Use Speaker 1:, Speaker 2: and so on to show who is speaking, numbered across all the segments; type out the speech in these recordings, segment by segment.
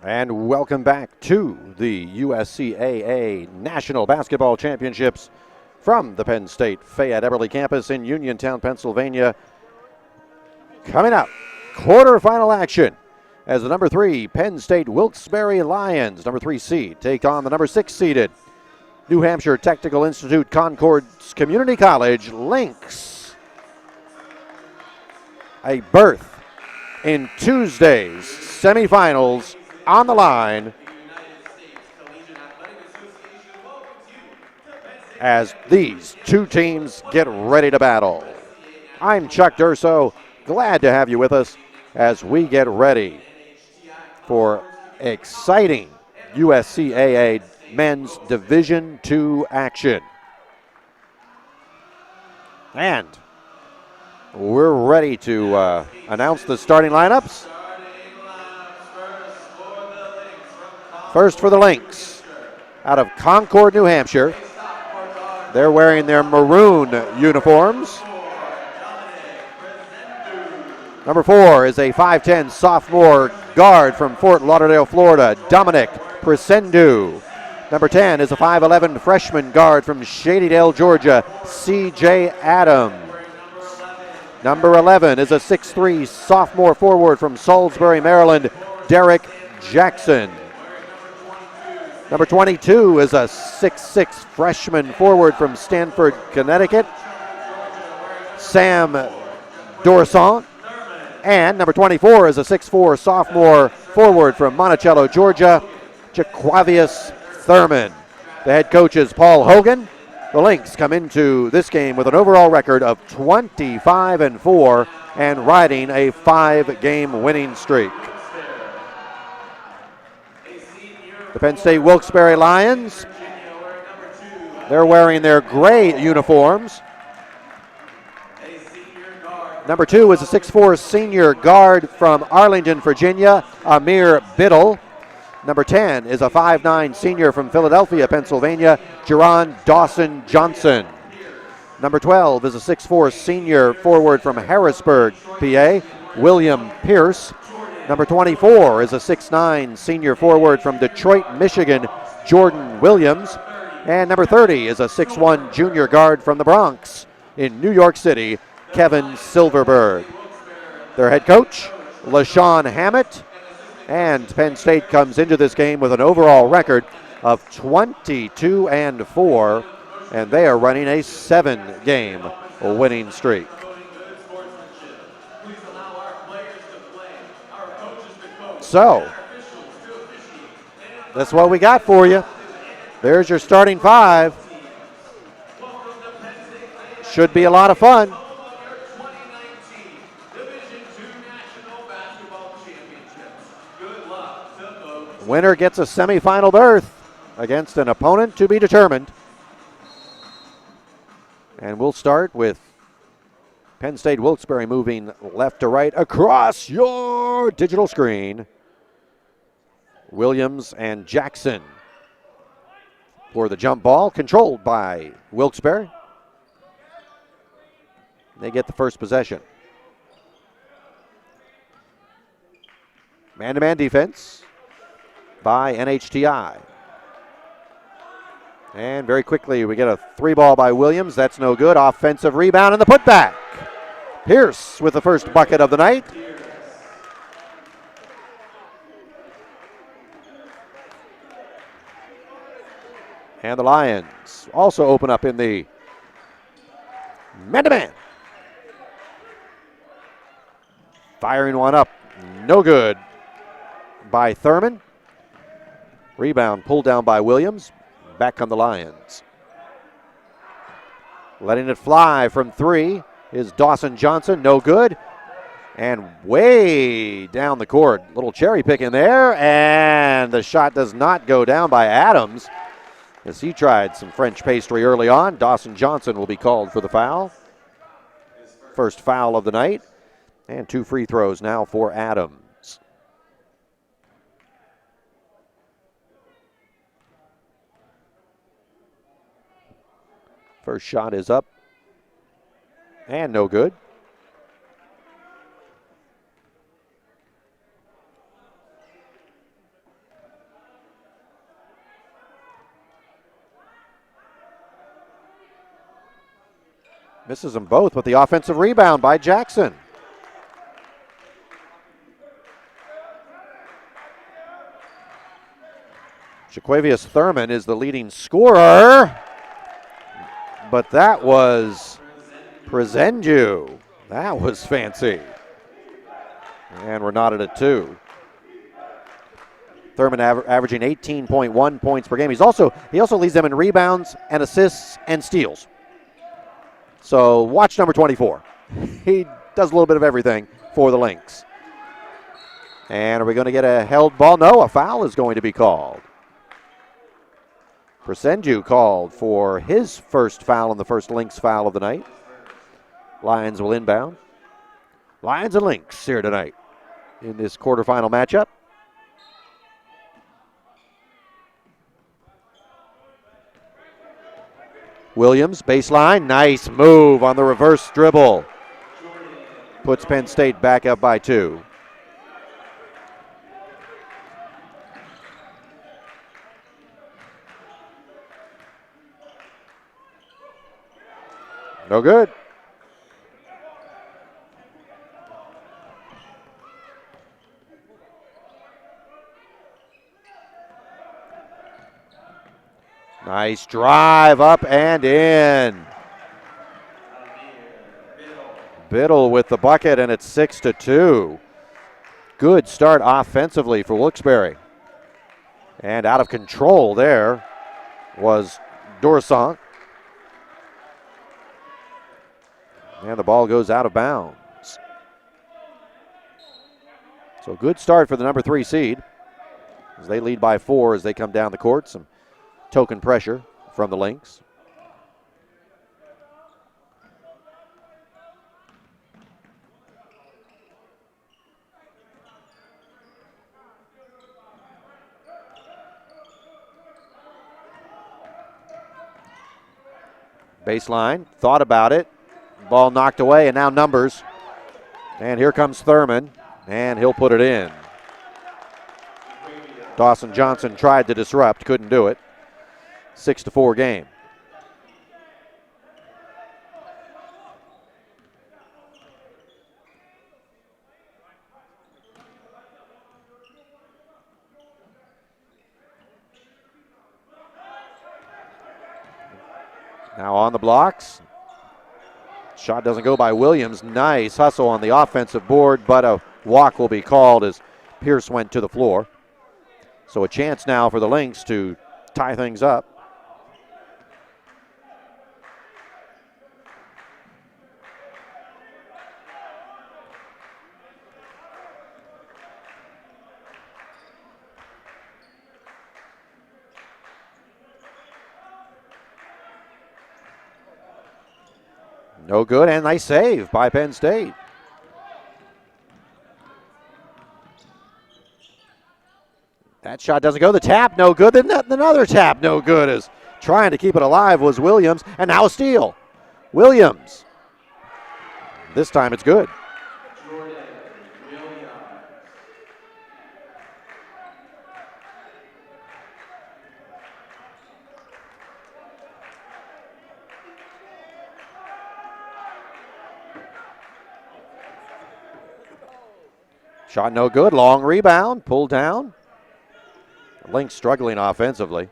Speaker 1: And welcome back to the USCAA National Basketball Championships from the Penn State Fayette Eberly campus in Uniontown, Pennsylvania. Coming up, quarterfinal action as the number 3 Penn State Wilkes-Barre Lions, number 3 seed, take on the number 6 seeded New Hampshire Technical Institute Concords Community College Lynx. A berth in Tuesday's semifinals on the line as these two teams get ready to battle. I'm Chuck Durso, glad to have you with us as we get ready for exciting USCAA Men's Division II action. And we're ready to announce the starting lineups. First for the Lynx, out of Concord, New Hampshire. They're wearing their maroon uniforms. Number 4 is a 5'10 sophomore guard from Fort Lauderdale, Florida, Dominic Presendu. Number 10 is a 5'11 freshman guard from Shadydale, Georgia, C.J. Adams. Number 11 is a 6'3 sophomore forward from Salisbury, Maryland, Derek Jackson. Number 22 is a 6'6 freshman forward from Stamford, Connecticut, Sam Dorsant. And number 24 is a 6'4 sophomore forward from Monticello, Georgia, Jaquavius Thurman. The head coach is Paul Hogan. The Lynx come into this game with an overall record of 25-4 and riding a 5-game winning streak. The Penn State Wilkes-Barre Lions, they're wearing their gray uniforms. Number 2 is a 6'4 senior guard from Arlington, Virginia, Amir Biddle. Number 10 is a 5'9 senior from Philadelphia, Pennsylvania, Jerron Dawson Johnson. Number 12 is a 6'4 senior forward from Harrisburg, PA, William Pierce. Number 24 is a 6'9 senior forward from Detroit, Michigan, Jordan Williams. And number 30 is a 6'1 junior guard from the Bronx in New York City, Kevin Silverberg. Their head coach, LaShawn Hammett. And Penn State comes into this game with an overall record of 22-4, and they are running a 7-game winning streak. So, that's what we got for you. There's your starting 5. Should be a lot of fun. Winner gets a semifinal berth against an opponent to be determined. And we'll start with Penn State Wilkes-Barre moving left to right across your digital screen. Williams and Jackson for the jump ball, controlled by Wilkes-Barre. They get the first possession. Man-to-man defense by NHTI. And very quickly we get a 3-ball by Williams. That's no good. Offensive rebound and the putback. Pierce with the first bucket of the night. And the Lions also open up in the man-to-man. Firing one up. No good by Thurman. Rebound pulled down by Williams. Back come the Lions. Letting it fly from 3 is Dawson Johnson. No good. And way down the court. Little cherry picking there. And the shot does not go down by Adams, as he tried some French pastry early on. Dawson Johnson will be called for the foul. First foul of the night. And 2 free throws now for Adams. First shot is up and no good. Misses them both, but the offensive rebound by Jackson. Jaquavius Thurman is the leading scorer, but that was Presendu. That was fancy. And we're knotted at 2. Thurman averaging 18.1 points per game. He also leads them in rebounds and assists and steals. So watch number 24. He does a little bit of everything for the Lynx. And are we going to get a held ball? No, a foul is going to be called. Presendu called for his first foul and the first Lynx foul of the night. Lions will inbound. Lions and Lynx here tonight in this quarterfinal matchup. Williams, baseline, nice move on the reverse dribble. Puts Penn State back up by 2. No good. Nice drive up and in. Biddle with the bucket, and it's 6-2. Good start offensively for Wilkes-Barre. And out of control there was Dorsant. And the ball goes out of bounds. So good start for the number 3 seed as they lead by 4 as they come down the court. Some token pressure from the Lynx. Baseline, thought about it. Ball knocked away, and now numbers. And here comes Thurman, and he'll put it in. Dawson Johnson tried to disrupt, couldn't do it. 6-4 game. Now on the blocks. Shot doesn't go by Williams. Nice hustle on the offensive board, but a walk will be called as Pierce went to the floor. So a chance now for the Lynx to tie things up. No good, and nice save by Penn State. That shot doesn't go. The tap, no good. Then another tap, no good. As trying to keep it alive was Williams, and now a steal. Williams. This time it's good. Shot no good. Long rebound. Pulled down. Lynx struggling offensively.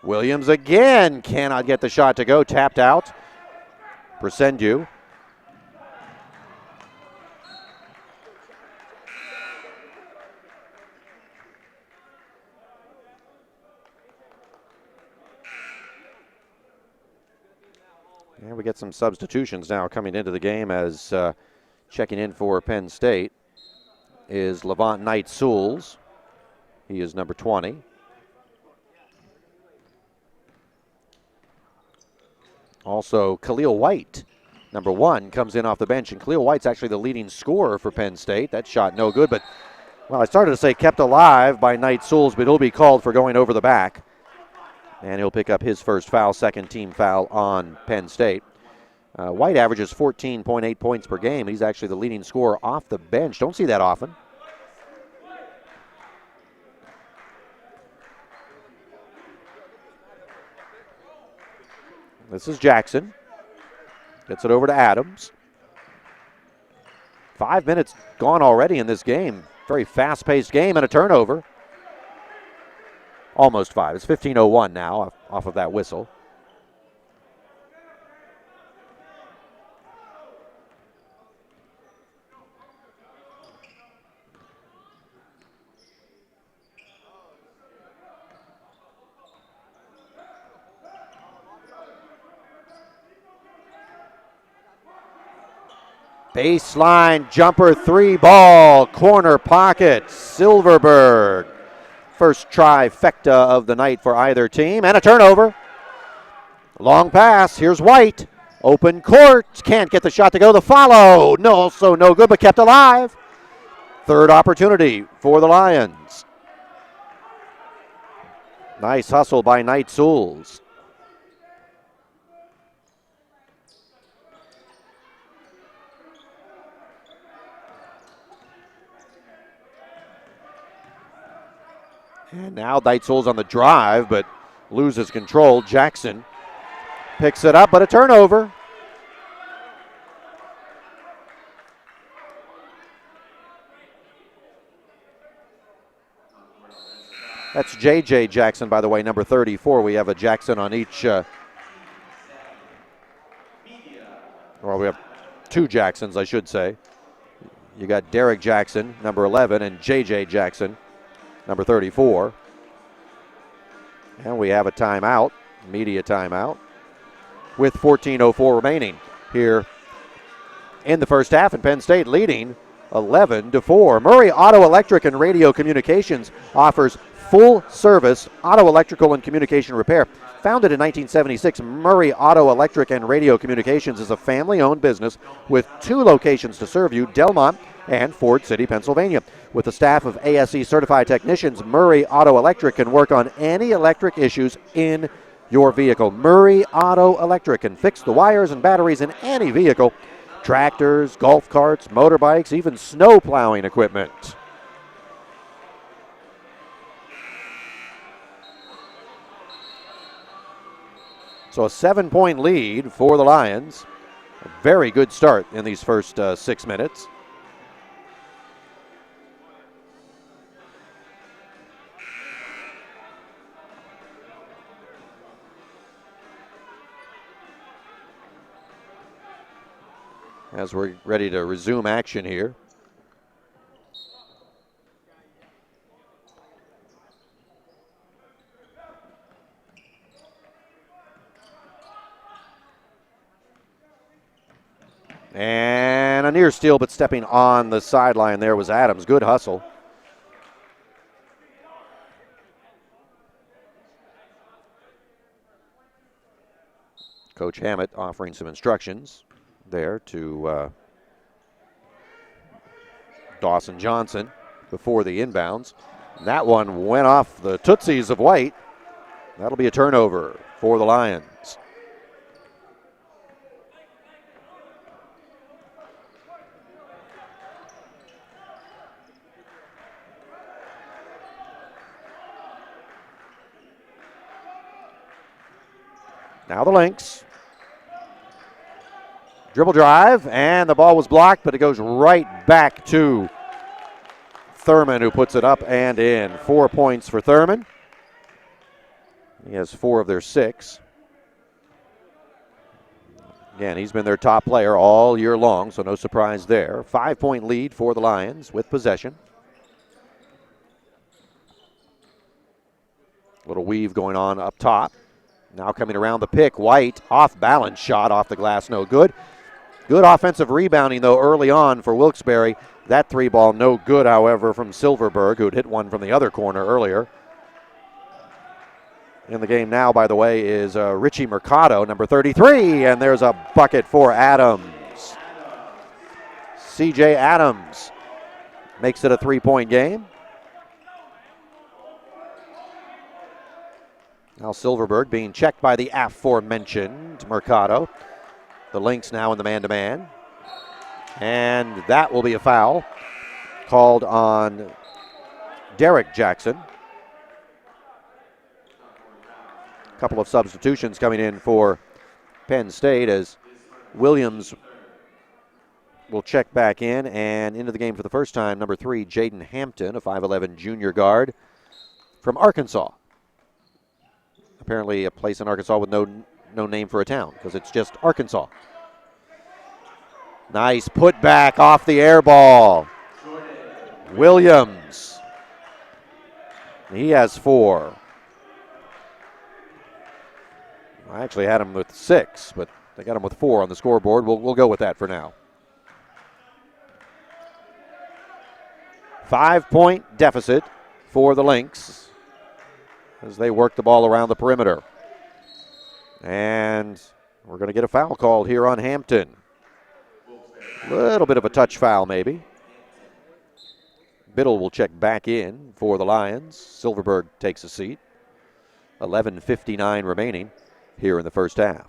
Speaker 1: Williams again cannot get the shot to go. Tapped out. Presendu. And we get some substitutions now coming into the game as checking in for Penn State is Levant Knight-Souls. He is number 20. Also, Khalil White, number 1, comes in off the bench. And Khalil White's actually the leading scorer for Penn State. That shot no good, but, well, I started to say kept alive by Knight-Souls, but he'll be called for going over the back. And he'll pick up his first foul, second team foul on Penn State. White averages 14.8 points per game. He's actually the leading scorer off the bench. Don't see that often. This is Jackson. Gets it over to Adams. 5 minutes gone already in this game. Very fast-paced game and a turnover. Almost 5. It's 15:01 now off of that whistle. Baseline jumper 3 ball, corner pocket, Silverberg. First trifecta of the night for either team, and a turnover. Long pass, here's White. Open court, can't get the shot to go. The follow, no, also no good, but kept alive. Third opportunity for the Lions. Nice hustle by Knight Souls. And now Knight Souls on the drive, but loses control. Jackson picks it up, but a turnover. That's J.J. Jackson, by the way, number 34. We have a Jackson on each. Well, we have 2 Jacksons, I should say. You got Derek Jackson, number 11, and J.J. Jackson, number 34. And we have a timeout, media timeout, with 14:04 remaining here in the first half, and Penn State leading 11-4. Murray Auto Electric and Radio Communications offers full-service auto electrical and communication repair. Founded in 1976, Murray Auto Electric and Radio Communications is a family-owned business with 2 locations to serve you, Delmont and Ford City, Pennsylvania. With a staff of ASE-certified technicians, Murray Auto Electric can work on any electric issues in your vehicle. Murray Auto Electric can fix the wires and batteries in any vehicle. Tractors, golf carts, motorbikes, even snow plowing equipment. So a 7-point lead for the Lions. A very good start in these first 6 minutes. As we're ready to resume action here. And a near steal, but stepping on the sideline there was Adams. Good hustle. Coach Hammett offering some instructions there to Dawson Johnson before the inbounds. And that one went off the tootsies of White. That'll be a turnover for the Lions. Now the Lynx. Dribble drive, and the ball was blocked, but it goes right back to Thurman, who puts it up and in. 4 points for Thurman. He has 4 of their 6. Again, he's been their top player all year long, so no surprise there. 5-point lead for the Lions with possession. Little weave going on up top. Now coming around the pick, White, off-balance shot off the glass, no good. Good offensive rebounding, though, early on for Wilkes-Barre. That 3-ball no good, however, from Silverberg, who had hit one from the other corner earlier. In the game now, by the way, is Richie Mercado, number 33, and there's a bucket for Adams. C.J. Adams makes it a 3-point game. Now Silverberg being checked by the aforementioned Mercado. The Lynx now in the man-to-man. And that will be a foul called on Derek Jackson. A couple of substitutions coming in for Penn State as Williams will check back in, and into the game for the first time, number 3, Jaden Hampton, a 5'11 junior guard from Arkansas. Apparently a place in Arkansas with no name for a town because it's just Arkansas. Nice putback off the air ball. Williams. He has 4. I actually had him with 6, but they got him with 4 on the scoreboard. We'll go with that for now. 5-point deficit for the Lynx as they work the ball around the perimeter. And we're going to get a foul called here on Hampton. A little bit of a touch foul maybe. Biddle will check back in for the Lions. Silverberg takes a seat. 11:59 remaining here in the first half.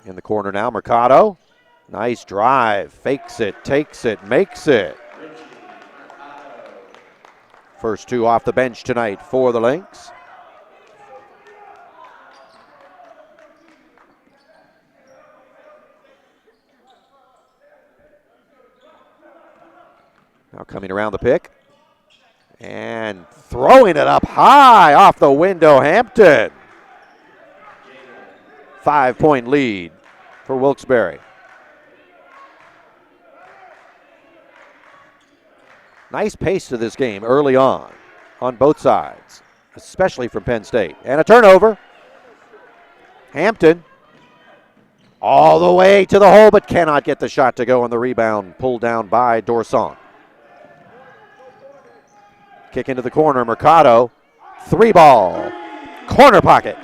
Speaker 1: In the corner now, Mercado. Nice drive, fakes it, takes it, makes it. First 2 off the bench tonight for the Lynx. Now coming around the pick. And throwing it up high off the window, Hampton. 5-point lead for Wilkes-Barre. Nice pace to this game early on both sides, especially from Penn State. And a turnover. Hampton all the way to the hole, but cannot get the shot to go on the rebound. Pulled down by Dorson. Kick into the corner, Mercado. 3-ball. Corner pocket.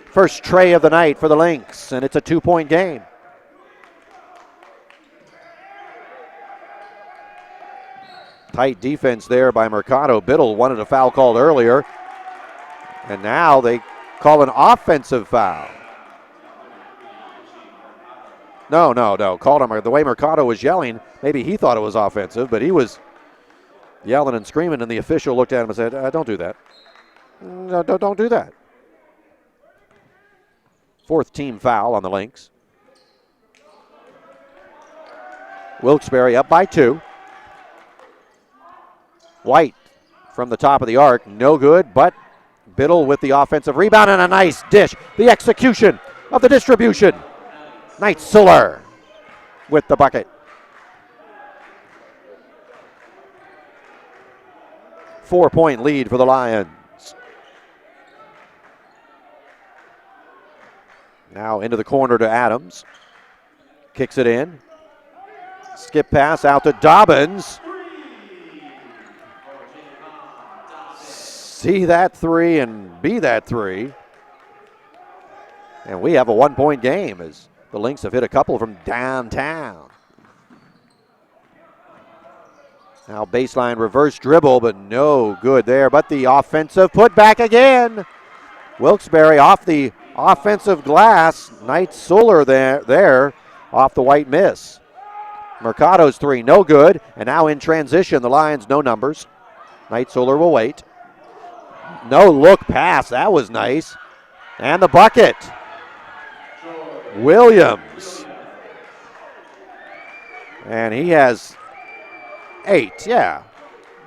Speaker 1: First tray of the night for the Lynx, and it's a 2-point game. Tight defense there by Mercado. Biddle wanted a foul called earlier, and now they call an offensive foul. No. Called him. The way Mercado was yelling, maybe he thought it was offensive, but he was yelling and screaming, and the official looked at him and said, don't do that. No, don't do that. 4th team foul on the Lynx. Wilkes-Barre up by 2. White from the top of the arc, no good, but Biddle with the offensive rebound and a nice dish. The execution of the distribution. Neitzuller with the bucket. 4-point lead for the Lions. Now into the corner to Adams. Kicks it in. Skip pass out to Dobbins. See that 3 and be that 3. And we have a 1-point game as the Lynx have hit a couple from downtown. Now baseline reverse dribble, but no good there. But the offensive putback again. Wilkes-Barre off the offensive glass. Neitzuller there off the white miss. Mercado's 3, no good. And now in transition, the Lions, no numbers. Neitzuller will wait. No look pass, that was nice. And the bucket. Williams. And he has 8, yeah.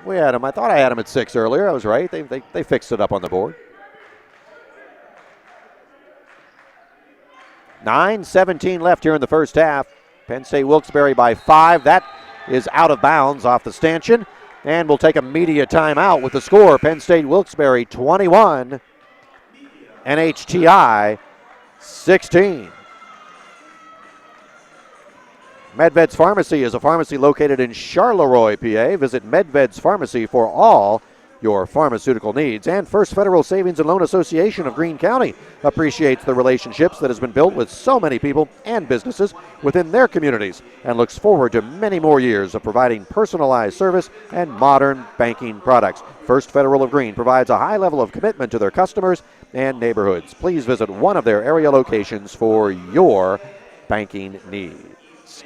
Speaker 1: We had him, I thought I had him at 6 earlier, I was right. They fixed it up on the board. 9:17 left here in the first half. Penn State Wilkes-Barre by 5. That is out of bounds off the stanchion. And we'll take a media timeout with the score. Penn State Wilkes-Barre 21, NHTI 16. Medved's Pharmacy is a pharmacy located in Charleroi, PA. Visit Medved's Pharmacy for all your pharmaceutical needs. And First Federal Savings and Loan Association of Greene County appreciates the relationships that has been built with so many people and businesses within their communities and looks forward to many more years of providing personalized service and modern banking products. First Federal of Greene provides a high level of commitment to their customers and neighborhoods. Please visit one of their area locations for your banking needs.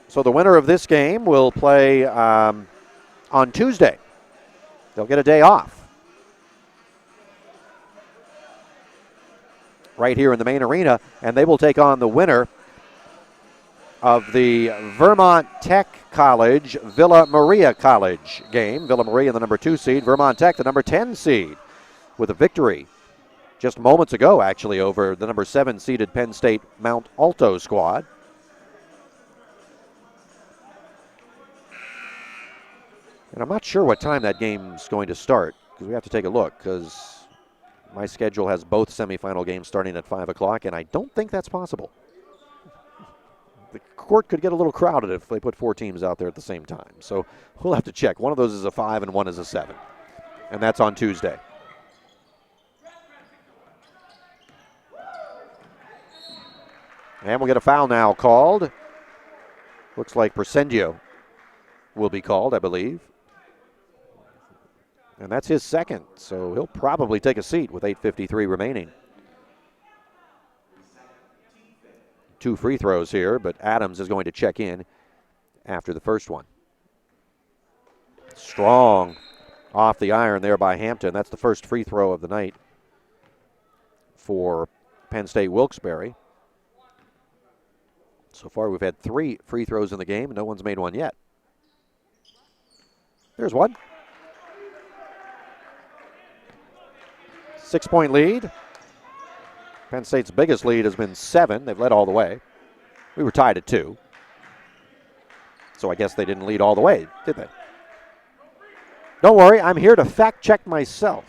Speaker 1: So the winner of this game will play on Tuesday. They'll get a day off. Right here in the main arena, and they will take on the winner of the Vermont Tech College Villa Maria College game. Villa Maria, the number 2 seed, Vermont Tech, the number 10 seed, with a victory just moments ago, actually, over the number 7 seeded Penn State Mount Alto squad. And I'm not sure what time that game's going to start, because we have to take a look, because my schedule has both semifinal games starting at 5 o'clock, and I don't think that's possible. The court could get a little crowded if they put 4 teams out there at the same time. So we'll have to check. One of those is a 5 and one is a 7. And that's on Tuesday. And we'll get a foul now called. Looks like Presendio will be called, I believe. And that's his second, so he'll probably take a seat with 8:53 remaining. 2 free throws here, but Adams is going to check in after the first one. Strong off the iron there by Hampton. That's the first free throw of the night for Penn State Wilkes-Barre. So far we've had 3 free throws in the game, and no one's made one yet. There's one. 6-point lead. Penn State's biggest lead has been 7. They've led all the way. We were tied at 2. So I guess they didn't lead all the way, did they? Don't worry, I'm here to fact check myself.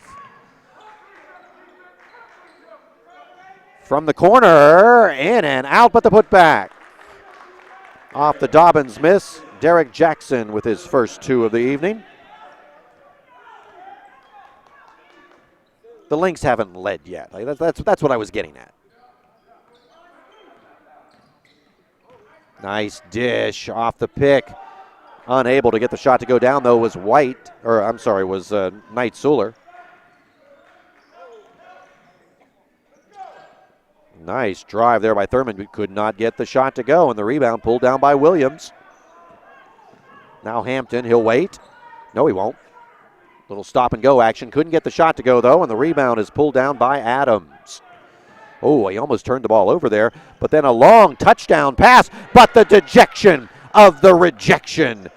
Speaker 1: From the corner, in and out, but the putback. Off the Dobbins miss, Derek Jackson with his first 2 of the evening. The Lynx haven't led yet. That's what I was getting at. Nice dish off the pick. Unable to get the shot to go down, though, was Knight Suler. Nice drive there by Thurman, but could not get the shot to go, and the rebound pulled down by Williams. Now Hampton, he'll wait. No, he won't. Little stop and go action. Couldn't get the shot to go, though, and the rebound is pulled down by Adams. Oh, he almost turned the ball over there, but then a long touchdown pass, but the dejection of the rejection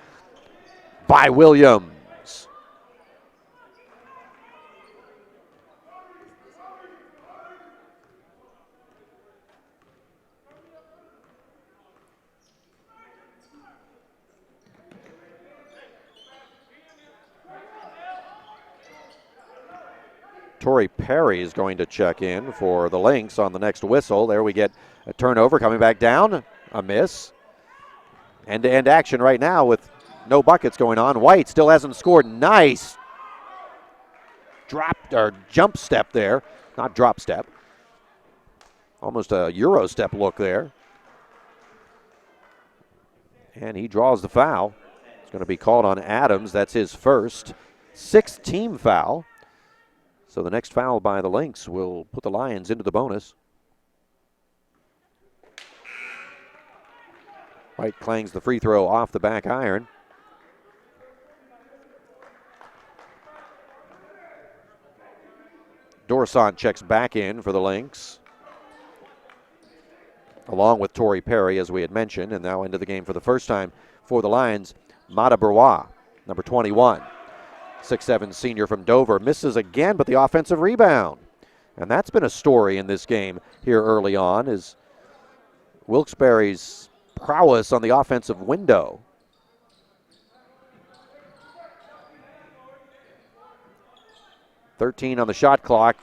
Speaker 1: by Williams. Torrey Perry is going to check in for the Lynx on the next whistle. There we get a turnover coming back down, a miss. End-to-end action right now with no buckets going on. White still hasn't scored. Nice jump step there, not drop step. Almost a Euro step look there. And he draws the foul. It's going to be called on Adams. That's his first 6th team foul. So the next foul by the Lynx will put the Lions into the bonus. White clangs the free throw off the back iron. Dorsant checks back in for the Lynx, along with Torrey Perry, as we had mentioned, and now into the game for the first time for the Lions, Mata Brouat, number 21. 6'7" senior from Dover, misses again, but the offensive rebound. And that's been a story in this game here early on, is Wilkes-Barre's prowess on the offensive window. .13 on the shot clock.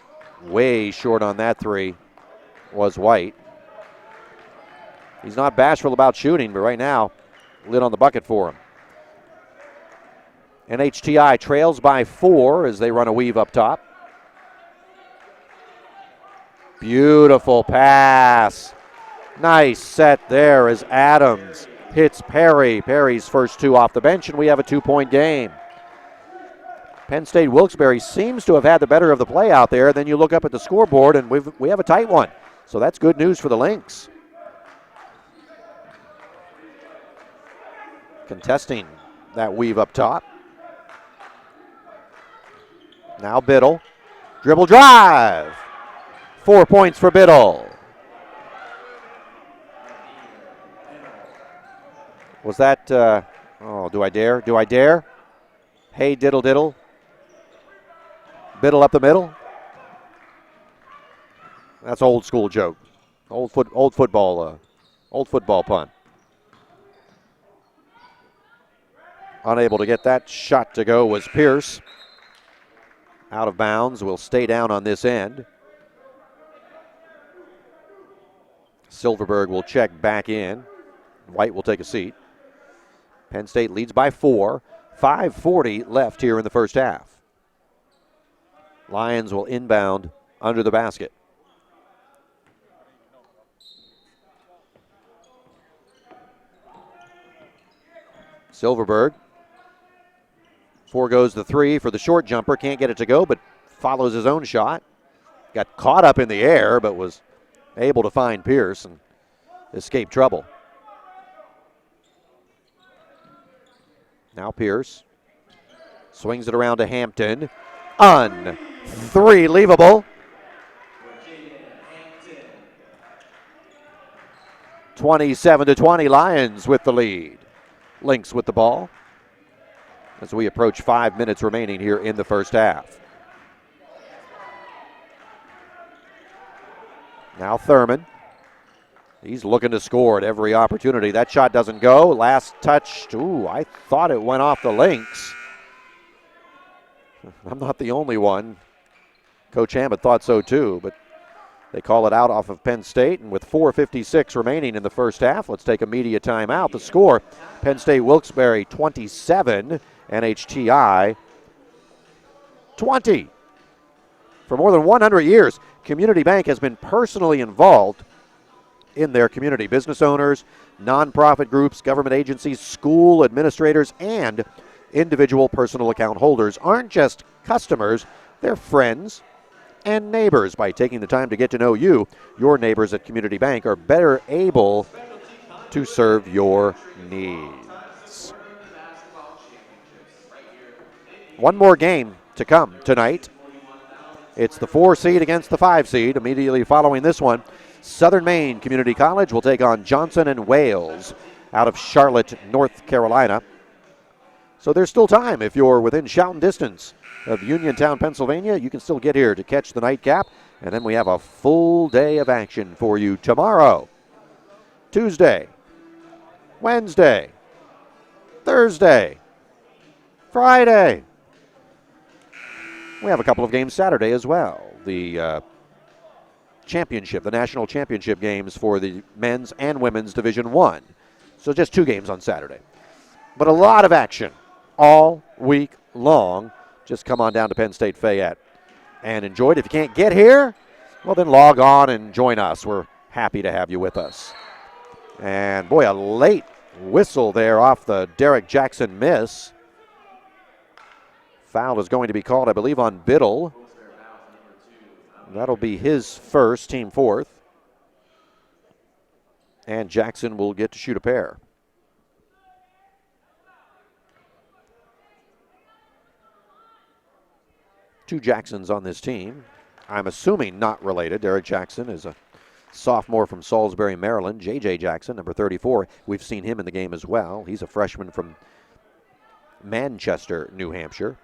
Speaker 1: Way short on that 3 was White. He's not bashful about shooting, but right now, lid on the bucket for him. NHTI trails by 4 as they run a weave up top. Beautiful pass. Nice set there as Adams hits Perry. Perry's first 2 off the bench, and we have a 2-point game. Penn State Wilkes-Barre seems to have had the better of the play out there. Then you look up at the scoreboard, and we have a tight one. So that's good news for the Lynx. Contesting that weave up top. Now Biddle. Dribble drive. 4 points for Biddle. Was that, do I dare? Do I dare? Hey, diddle diddle. Biddle up the middle. That's an old school joke. Old football pun. Unable to get that shot to go was Pierce. Out of bounds, will stay down on this end. Silverberg will check back in. White will take a seat. Penn State leads by 4. 5:40 left here in the first half. Lions will inbound under the basket. Silverberg foregoes the 3 for the short jumper. Can't get it to go, but follows his own shot. Got caught up in the air, but was able to find Pierce and escape trouble. Now Pierce swings it around to Hampton. Unbelievable. 27-20, Lions with the lead. Lynx with the ball as we approach 5 minutes remaining here in the first half. Now Thurman. He's looking to score at every opportunity. That shot doesn't go. Last touch. Ooh, I thought it went off the Lynx. I'm not the only one. Coach Hammond thought so too, but they call it out off of Penn State. And with 4:56 remaining in the first half, let's take a media timeout. The score, Penn State Wilkes-Barre 27, NHTI 20. For more than 100 years, Community Bank has been personally involved in their community. Business owners, nonprofit groups, government agencies, school administrators, and individual personal account holders aren't just customers, they're friends and neighbors. By taking the time to get to know you, your neighbors at Community Bank are better able to serve your needs. One more game to come tonight. It's the 4 seed against the 5 seed. Immediately following this one, Southern Maine Community College will take on Johnson and Wales out of Charlotte, North Carolina. So there's still time. If you're within shouting distance of Uniontown, Pennsylvania, you can still get here to catch the nightcap. And then we have a full day of action for you tomorrow, Tuesday, Wednesday, Thursday, Friday. We have a couple of games Saturday as well. The championship, the national championship games for the men's and women's Division I. So just 2 games on Saturday. But a lot of action all week long. Just come on down to Penn State Fayette and enjoy it. If you can't get here, well, then log on and join us. We're happy to have you with us. And boy, a late whistle there off the Derek Jackson miss. Foul is going to be called, I believe, on Biddle. That'll be his first, team 4th. And Jackson will get to shoot a pair. Two Jacksons on this team. I'm assuming not related. Derek Jackson is a sophomore from Salisbury, Maryland. J.J. Jackson, number 34. We've seen him in the game as well. He's a freshman from Manchester, New Hampshire.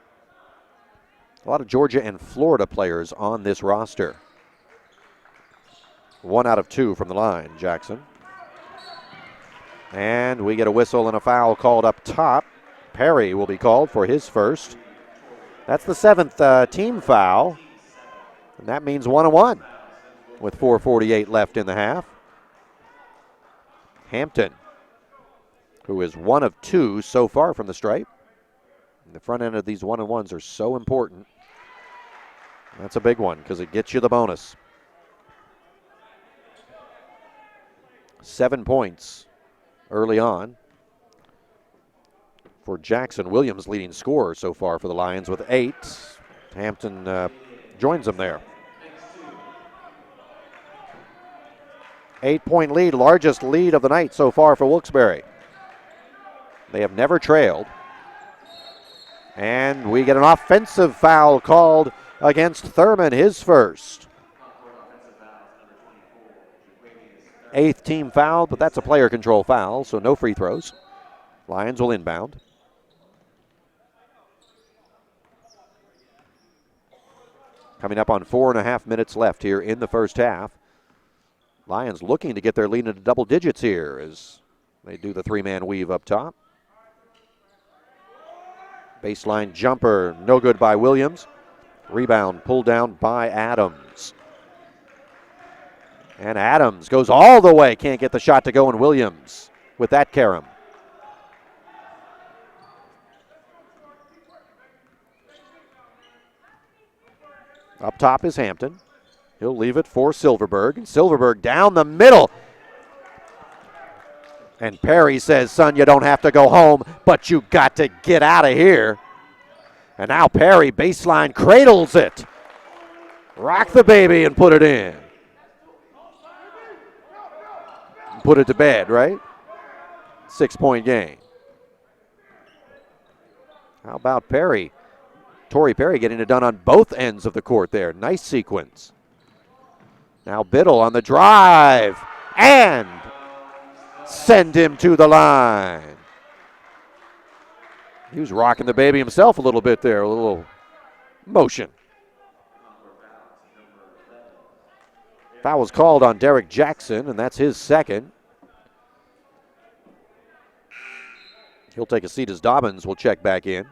Speaker 1: A lot of Georgia and Florida players on this roster. 1 out of 2 from the line, Jackson. And we get a whistle and a foul called up top. Perry will be called for his first. That's the 7th team foul. And that means 1-1 with 4:48 left in the half. Hampton, who is 1 of 2 so far from the stripe. And the front end of these 1-on-1s are so important. That's a big one because it gets you the bonus. 7 points early on for Jackson. Williams leading scorer so far for the Lions with 8. Hampton joins them there. 8-point lead, largest lead of the night so far for Wilkes-Barre. They have never trailed. And we get an offensive foul called against Thurman, his first. 8th team foul, but that's a player control foul, so no free throws. Lions will inbound. Coming up on 4.5 minutes left here in the first half. Lions looking to get their lead into double digits here as they do the 3-man weave up top. Baseline jumper, no good by Williams. Rebound pulled down by Adams. And Adams goes all the way, can't get the shot to go, and Williams with that carom. Up top is Hampton. He'll leave it for Silverberg. And Silverberg down the middle. And Perry says, son, you don't have to go home, but you got to get out of here. And now Perry, baseline, cradles it. Rock the baby and put it in. Put it to bed, right? 6-point game. How about Perry? Torrey Perry getting it done on both ends of the court there. Nice sequence. Now Biddle on the drive and send him to the line. He was rocking the baby himself a little bit there, a little motion. Foul was called on Derek Jackson, and that's his second. He'll take a seat as Dobbins will check back in.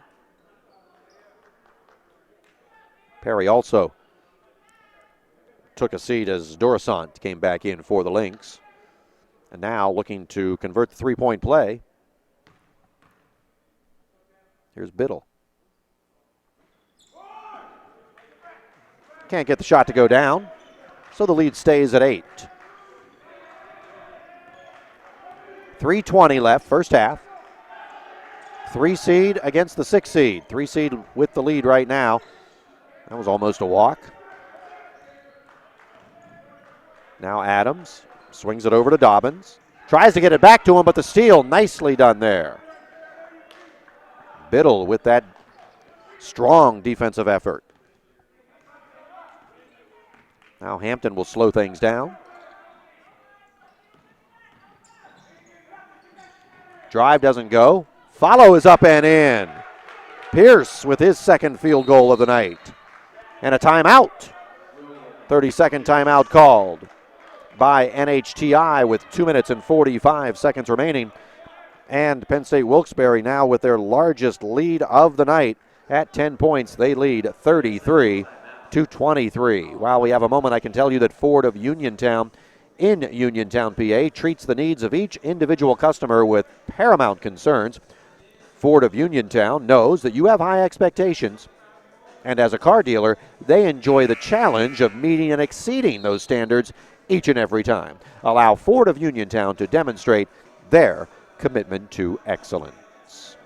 Speaker 1: Perry also took a seat as Dorisant came back in for the Lynx. And now looking to convert the three-point play. Here's Biddle. Can't get the shot to go down, so the lead stays at 8. 3:20 left, first half. 3 seed against the 6 seed. 3 seed with the lead right now. That was almost a walk. Now Adams swings it over to Dobbins. Tries to get it back to him, but the steal nicely done there. Biddle with that strong defensive effort. Now Hampton will slow things down. Drive doesn't go. Follow is up and in. Pierce with his second field goal of the night. And a timeout. 30-second timeout called by NHTI with 2 minutes and 45 seconds remaining. And Penn State Wilkes-Barre now with their largest lead of the night at 10 points. They lead 33-23. While we have a moment, I can tell you that Ford of Uniontown in Uniontown, PA, treats the needs of each individual customer with paramount concerns. Ford of Uniontown knows that you have high expectations, and as a car dealer, they enjoy the challenge of meeting and exceeding those standards each and every time. Allow Ford of Uniontown to demonstrate their commitment to excellence.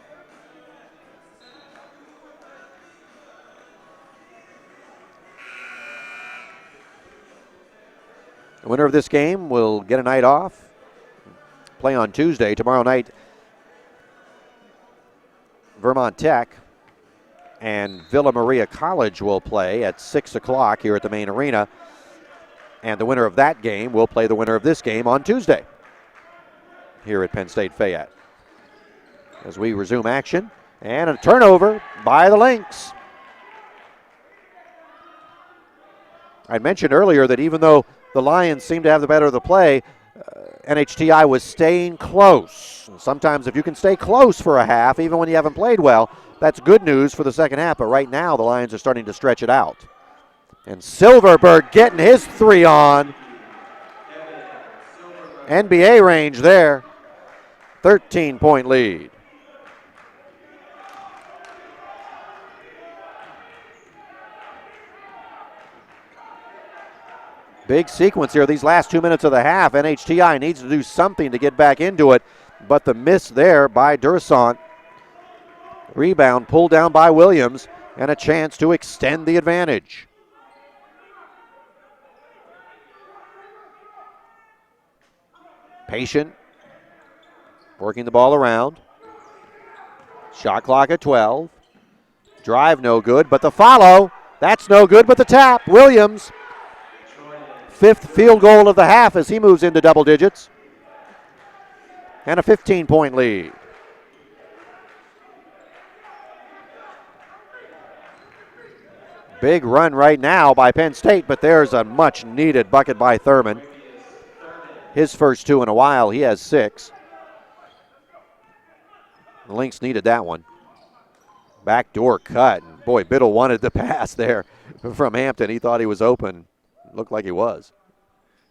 Speaker 1: The winner of this game will get a night off, play on Tuesday. Tomorrow night, Vermont Tech and Villa Maria College will play at 6 o'clock here at the main arena. And the winner of that game will play the winner of this game on Tuesday here at Penn State Fayette. As we resume action, and a turnover by the Lynx. I mentioned earlier that even though the Lions seemed to have the better of the play, NHTI was staying close. And sometimes if you can stay close for a half, even when you haven't played well, that's good news for the second half. But right now, the Lions are starting to stretch it out. And Silverberg getting his 3 on. NBA range there. 13-point lead. Big sequence here. These last 2 minutes of the half, NHTI needs to do something to get back into it, but the miss there by Dursant. Rebound pulled down by Williams, and a chance to extend the advantage. Patient, working the ball around. Shot clock at 12. Drive no good, but the follow, that's no good, but the tap. Williams, fifth field goal of the half as he moves into double digits. And a 15-point lead. Big run right now by Penn State, but there's a much-needed bucket by Thurman. His first two in a while. He has 6. The Lynx needed that one. Backdoor cut. Boy, Biddle wanted the pass there from Hampton. He thought he was open. Looked like he was.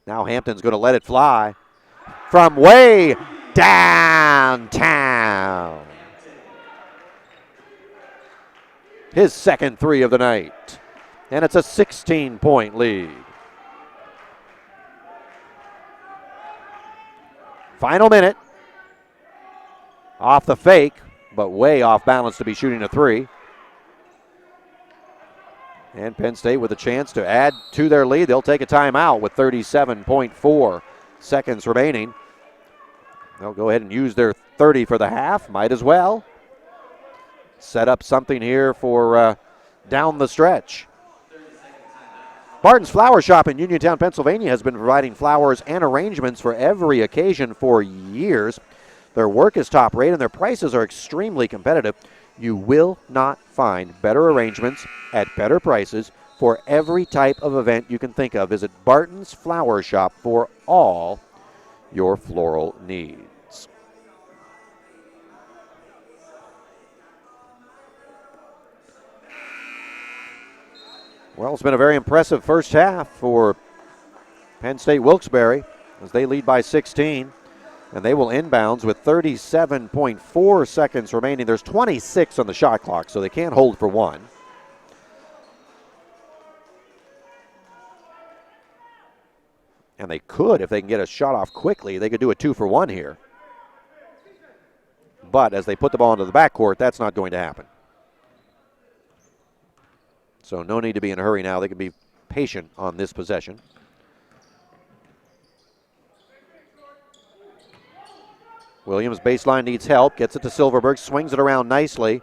Speaker 1: Now Hampton's going to let it fly from way downtown. His second three of the night. And it's a 16-point lead. Final minute. Off the fake, but way off balance to be shooting a three. And Penn State with a chance to add to their lead. They'll take a timeout with 37.4 seconds remaining. They'll go ahead and use their 30 for the half. Might as well. Set up something here for down the stretch. Barton's Flower Shop in Uniontown, Pennsylvania has been providing flowers and arrangements for every occasion for years. Their work is top rate and their prices are extremely competitive. You will not find better arrangements at better prices for every type of event you can think of. Visit Barton's Flower Shop for all your floral needs. Well, it's been a very impressive first half for Penn State Wilkes-Barre as they lead by 16. And they will inbounds with 37.4 seconds remaining. There's 26 on the shot clock, so they can't hold for one. And they could, if they can get a shot off quickly, they could do a 2-for-1 here. But as they put the ball into the backcourt, that's not going to happen. So no need to be in a hurry now. They can be patient on this possession. Williams baseline needs help, gets it to Silverberg, swings it around nicely.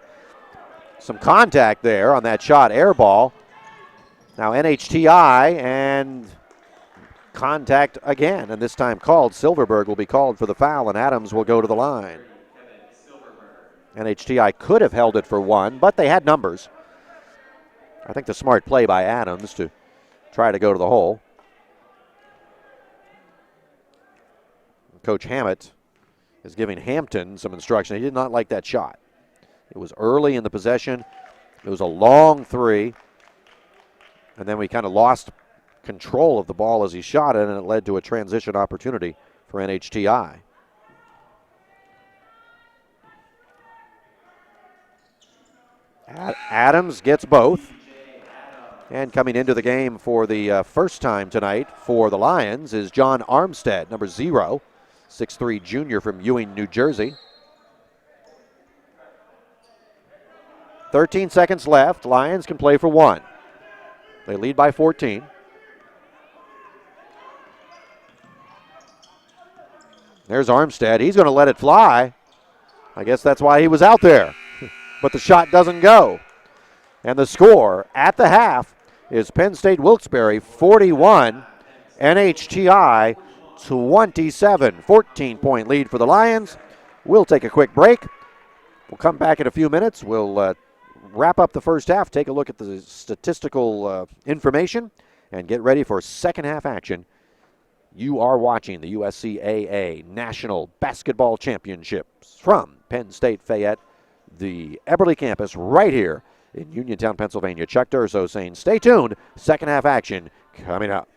Speaker 1: Some contact there on that shot, air ball. Now NHTI and contact again, and this time called. Silverberg will be called for the foul, and Adams will go to the line. NHTI could have held it for one, but they had numbers. I think the smart play by Adams to try to go to the hole. Coach Hammett is giving Hampton some instruction. He did not like that shot. It was early in the possession. It was a long three. And then we kind of lost control of the ball as he shot it, and it led to a transition opportunity for NHTI. Adams gets both. And coming into the game for the first time tonight for the Lions is John Armstead, number 0. 6'3" junior from Ewing, New Jersey. 13 seconds left. Lions can play for one. They lead by 14. There's Armstead. He's going to let it fly. I guess that's why he was out there. But the shot doesn't go. And the score at the half is Penn State Wilkes-Barre 41, NHTI 27, 14-point lead for the Lions. We'll take a quick break. We'll come back in a few minutes. We'll wrap up the first half, take a look at the statistical information, and get ready for second half action. You are watching the USCAA National Basketball Championships from Penn State Fayette, the Eberly campus right here in Uniontown, Pennsylvania. Chuck Durso saying stay tuned. 2nd half action coming up.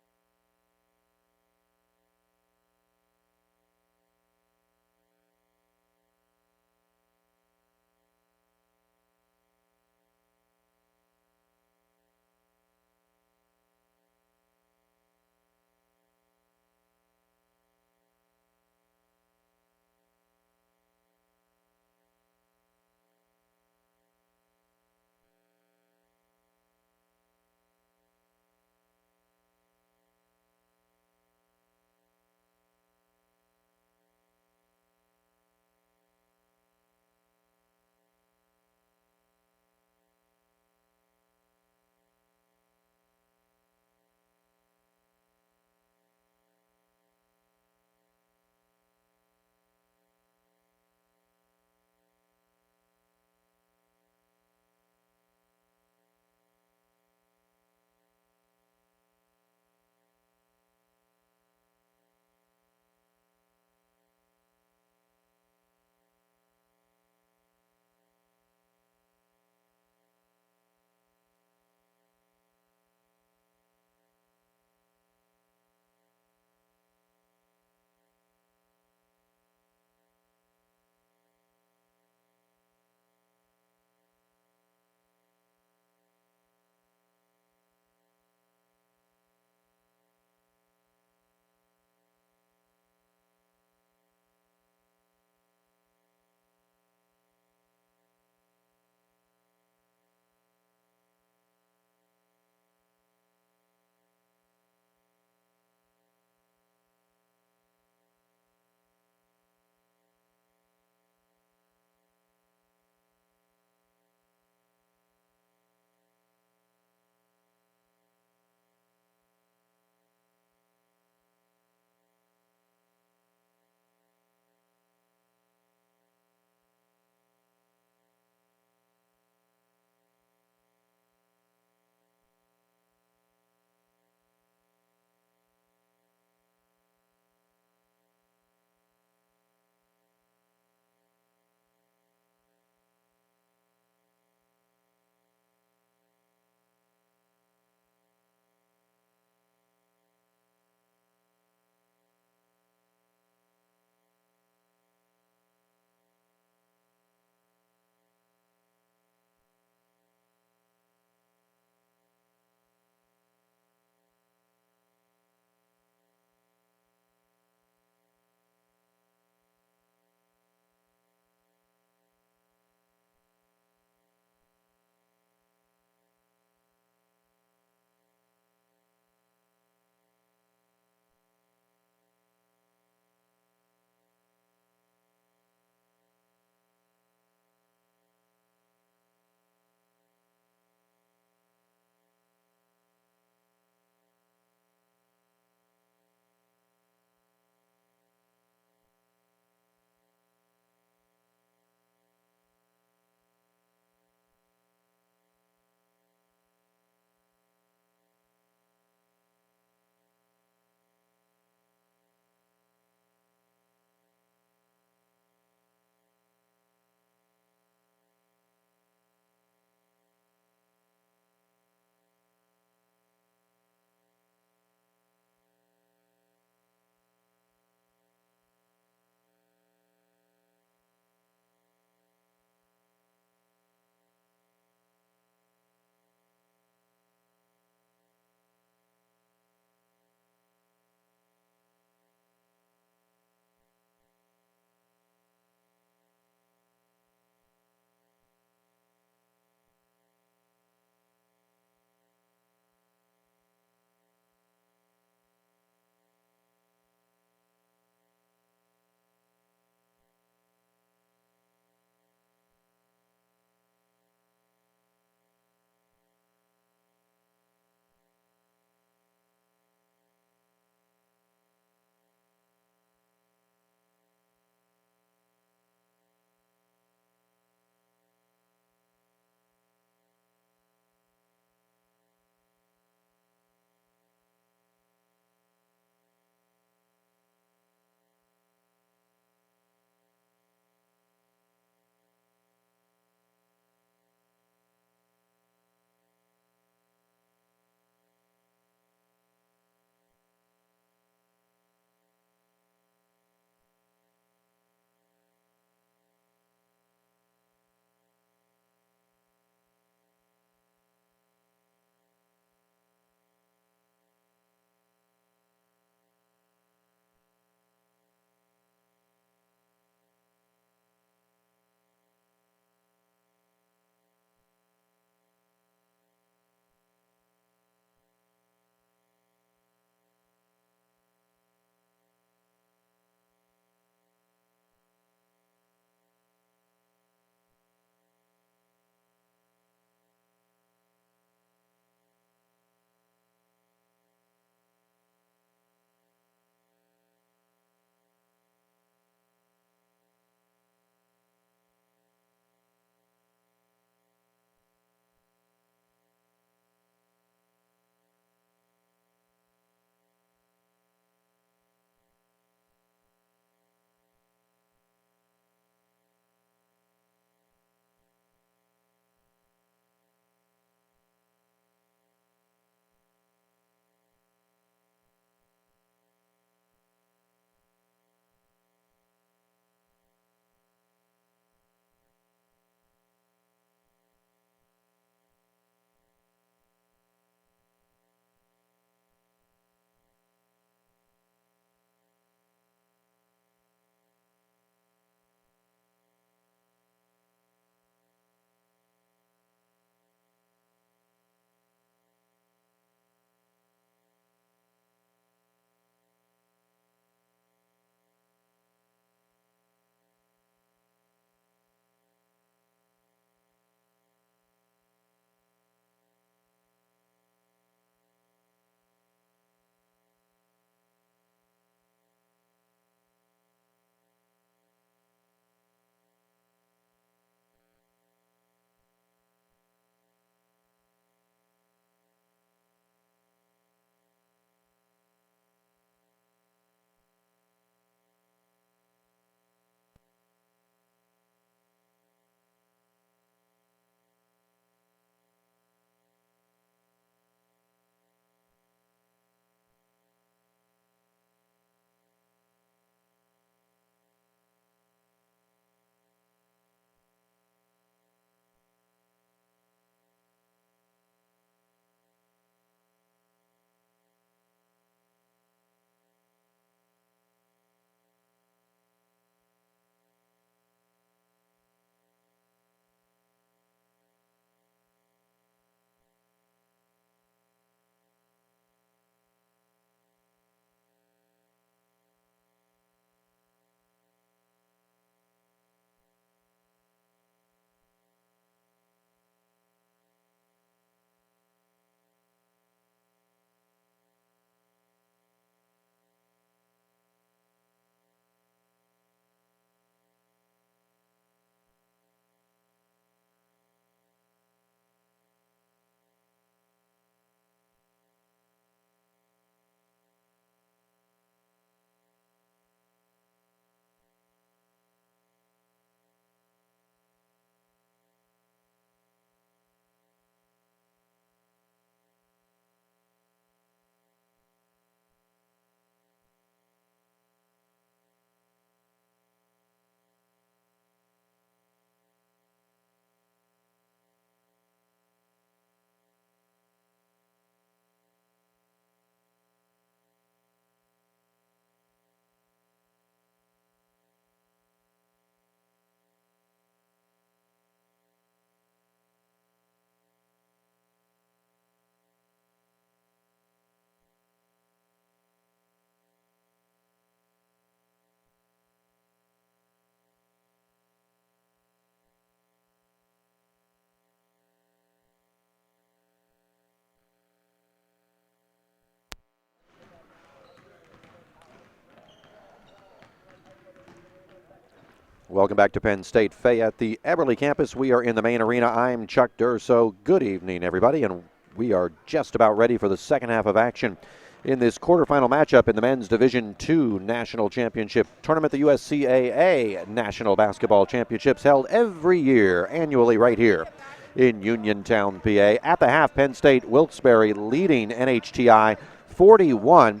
Speaker 1: Welcome back to Penn State Fayette, the Eberly campus. We are in the main arena. I'm Chuck Durso. Good evening, everybody, and we are just about ready for the second half of action in this quarterfinal matchup in the men's Division II National Championship tournament. The USCAA National Basketball Championships held every year, annually, right here in Uniontown, PA. At the half, Penn State Wilkes-Barre leading NHTI 41-27.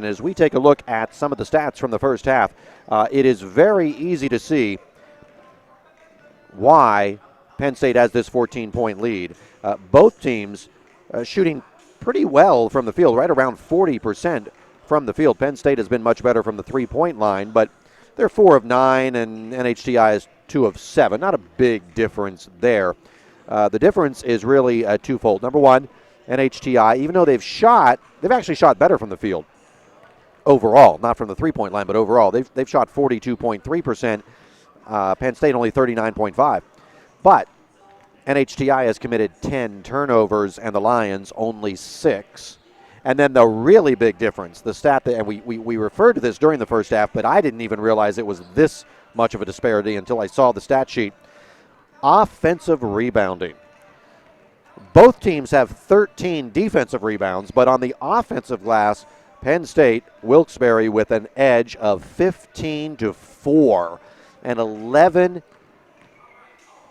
Speaker 1: As we take a look at some of the stats from the first half, it is very easy to see why Penn State has this 14-point lead. Both teams shooting pretty well from the field, right around 40% from the field. Penn State has been much better from the three-point line, but they're 4 of 9, and NHTI is 2 of 7. Not a big difference there. The difference is really twofold. Number one, NHTI, even though they've actually shot better from the field overall, not from the three-point line, but overall. They've shot 42.3%. Penn State only 39.5%. But NHTI has committed 10 turnovers, and the Lions only 6. And then the really big difference, the stat that, and we referred to this during the first half, but I didn't even realize it was this much of a disparity until I saw the stat sheet. Offensive rebounding. Both teams have 13 defensive rebounds, but on the offensive glass, Penn State, Wilkes-Barre with an edge of 15-4, an 11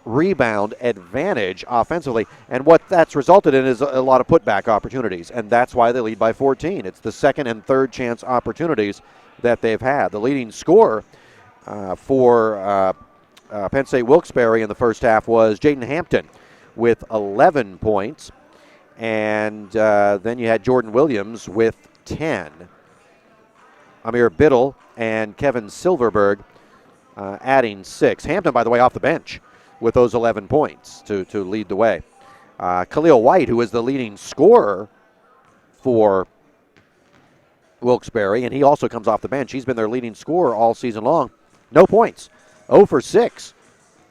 Speaker 1: rebound advantage offensively. And what that's resulted in is a lot of putback opportunities, and that's why they lead by 14. It's the second and third chance opportunities that they've had. The leading scorer for Penn State Wilkes-Barre in the first half was Jaden Hampton with 11 points, and then you had Jordan Williams with 10. Amir Biddle and Kevin Silverberg adding 6. Hampton, by the way, off the bench with those 11 points to lead the way. Khalil White, who is the leading scorer for Wilkes-Barre, and he also comes off the bench. He's been their leading scorer all season long. No points. 0 for 6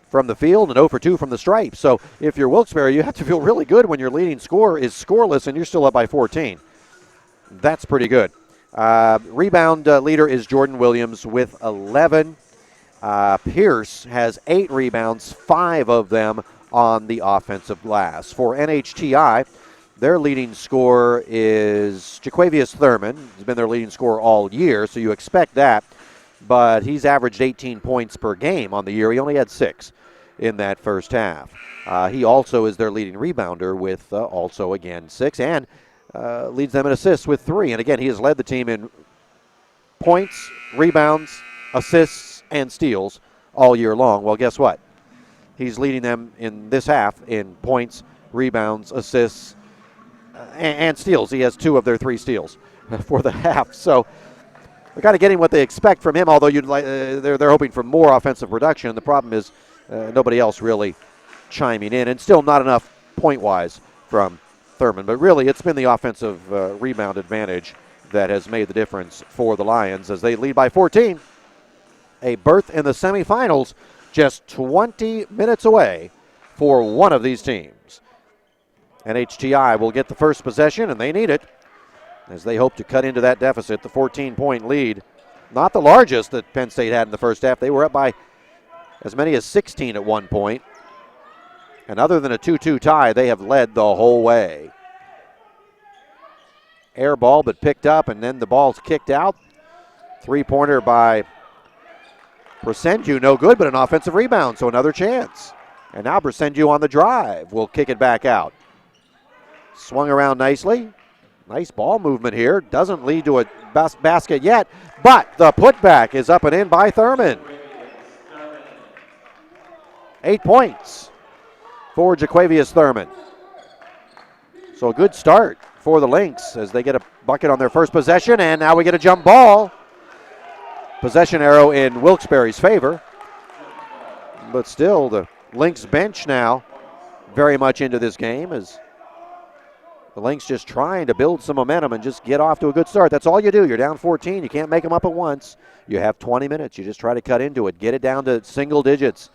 Speaker 1: from the field and 0 for 2 from the stripe. So if you're Wilkes-Barre, you have to feel really good when your leading scorer is scoreless and you're still up by 14. That's pretty good. Rebound leader is Jordan Williams with 11. Pierce has 8 rebounds, 5 of them on the offensive glass. For NHTI, their leading scorer is Jaquavius Thurman. He's been their leading scorer all year, so you expect that. But he's averaged 18 points per game on the year. He only had 6 in that first half. He also is their leading rebounder with also, again, 6, and leads them in assists with 3. And, again, he has led the team in points, rebounds, assists, and steals all year long. Well, guess what? He's leading them in this half in points, rebounds, assists, and steals. He has 2 of their 3 steals for the half. So they're kind of getting what they expect from him, although they're hoping for more offensive production. The problem is nobody else really chiming in, and still not enough point-wise from Thurman. But really, it's been the offensive rebound advantage that has made the difference for the Lions as they lead by 14. A berth in the semifinals just 20 minutes away for one of these teams. NHTI will get the first possession, and they need it as they hope to cut into that deficit, the 14-point lead. Not the largest that Penn State had in the first half. They were up by as many as 16 at one point. And other than a 2-2 tie, they have led the whole way. Air ball, but picked up, and then the ball's kicked out. Three-pointer by Bresendu, no good, but an offensive rebound, so another chance. And now Bresendu on the drive will kick it back out. Swung around nicely. Nice ball movement here. Doesn't lead to a basket yet, but the putback is up and in by Thurman. 8 points for Jaquavius Thurman. So a good start for the Lynx as they get a bucket on their first possession, and now we get a jump ball. Possession arrow in Wilkes-Barre's favor. But still, the Lynx bench now very much into this game as the Lynx just trying to build some momentum and just get off to a good start. That's all you do. You're down 14. You can't make them up at once. You have 20 minutes. You just try to cut into it. Get it down to single digits.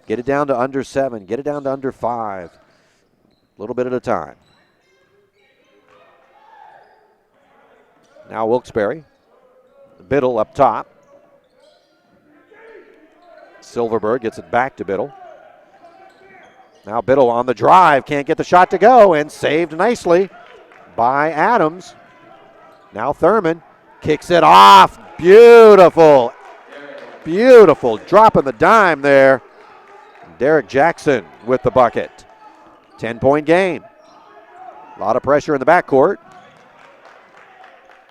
Speaker 1: Get it down to under 7. Get it down to under 5. A little bit at a time. Now Wilkes-Barre. Biddle up top. Silverberg gets it back to Biddle. Now Biddle on the drive, can't get the shot to go, and saved nicely by Adams. Now Thurman kicks it off. Beautiful, beautiful, dropping the dime there. Derek Jackson with the bucket. 10-point game. A lot of pressure in the backcourt.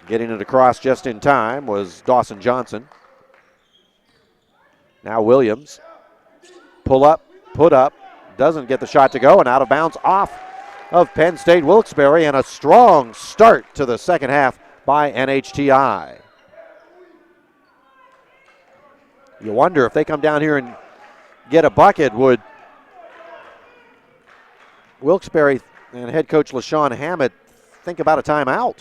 Speaker 1: Getting it across just in time was Dawson Johnson. Now Williams. Pull up, put up. Doesn't get the shot to go, and out of bounds off of Penn State Wilkes-Barre, and a strong start to the second half by NHTI. You wonder if they come down here and get a bucket, would Wilkes-Barre and head coach LaShawn Hammett think about a timeout?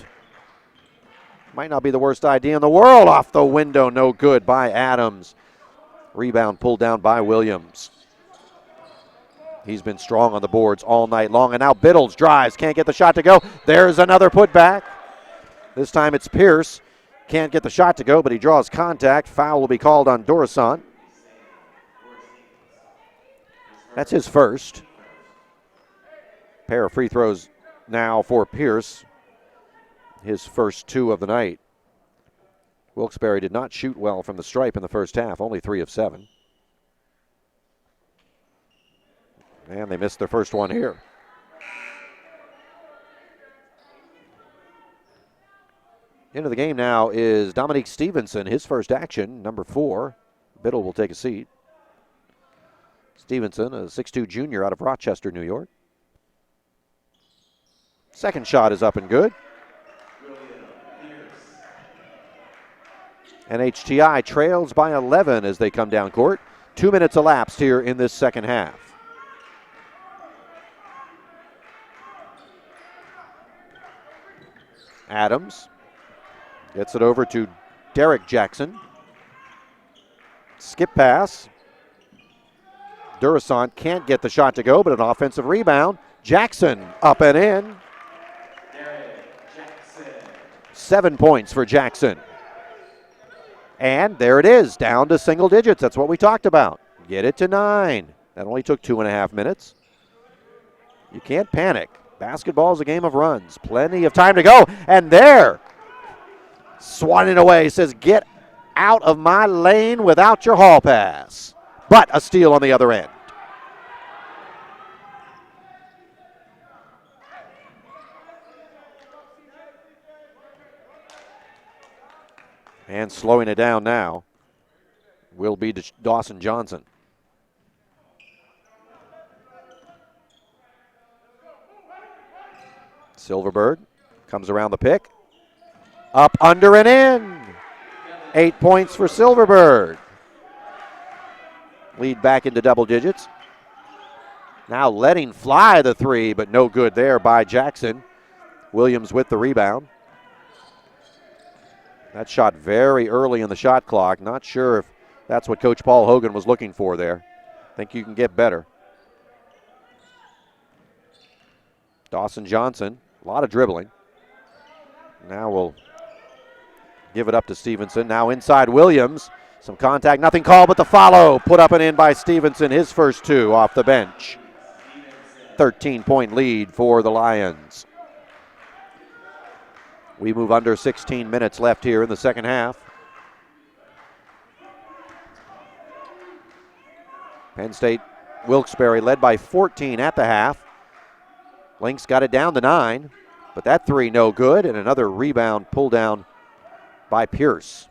Speaker 1: Might not be the worst idea in the world. Off the window, no good by Adams. Rebound pulled down by Williams. He's been strong on the boards all night long, and now Biddles drives, can't get the shot to go. There's another putback. This time it's Pierce. Can't get the shot to go, but he draws contact. Foul will be called on Dorissant. That's his first. Pair of free throws now for Pierce. His first two of the night. Wilkes-Barre did not shoot well from the stripe in the first half, only 3 of 7. And they missed their first one here. Into the game now is Dominique Stevenson, his first action, number 4. Biddle will take a seat. Stevenson, a 6'2 junior out of Rochester, New York. Second shot is up and good. NHTI trails by 11 as they come down court. 2 minutes elapsed here in this second half. Adams gets it over to Derek Jackson. Skip pass. Dorissant can't get the shot to go, but an offensive rebound. Jackson up and in. 7 points for Jackson. And there it is, down to single digits. That's what we talked about. Get it to 9. That only took 2.5 minutes. You can't panic. Basketball is a game of runs. Plenty of time to go. And there, swatting away, says, get out of my lane without your hall pass. But a steal on the other end. And slowing it down now will be Dawson Johnson. Silverberg comes around the pick. Up, under, and in. 8 points for Silverberg. Lead back into double digits. Now letting fly the 3, but no good there by Jackson. Williams with the rebound. That shot very early in the shot clock. Not sure if that's what Coach Paul Hogan was looking for there. Think you can get better. Dawson Johnson, a lot of dribbling. Now we'll give it up to Stevenson. Now inside Williams. Some contact, nothing called, but the follow. Put up and in by Stevenson, his first 2 off the bench. 13-point lead for the Lions. We move under 16 minutes left here in the second half. Penn State Wilkes-Barre led by 14 at the half. Lynx got it down to 9, but that 3 no good, and another rebound pulled down by Pierce.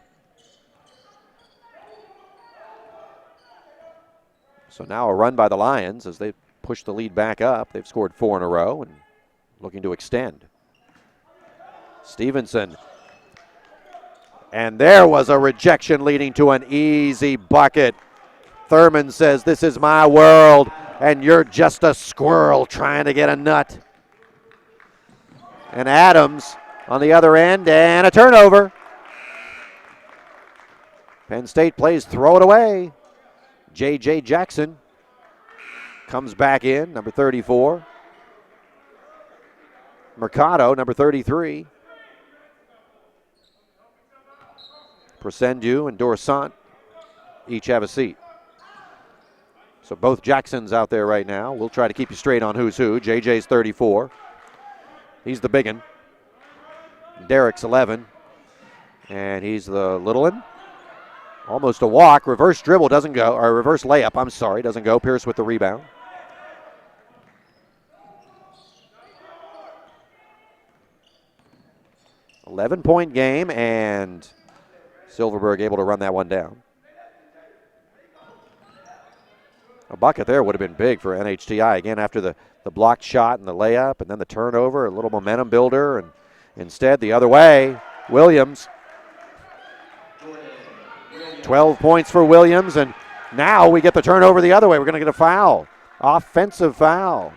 Speaker 1: So now a run by the Lions as they push the lead back up. They've scored 4 in a row and looking to extend. Stevenson. And there was a rejection leading to an easy bucket. Thurman says, this is my world, and you're just a squirrel trying to get a nut. And Adams on the other end, and a turnover. Penn State plays throw it away. J.J. Jackson comes back in, number 34. Mercado, number 33. Presendu and Dorissant each have a seat. So both Jacksons out there right now. We'll try to keep you straight on who's who. JJ's 34. He's the big one. Derek's 11. And he's the little one. Almost a walk. Reverse dribble doesn't go. Or reverse layup, I'm sorry, doesn't go. Pierce with the rebound. .11 game, and Silverberg able to run that one down. A bucket there would have been big for NHTI. Again, after the blocked shot and the layup and then the turnover, a little momentum builder, and instead the other way, Williams. 12 points for Williams, and now we get the turnover the other way. We're going to get a foul, offensive foul.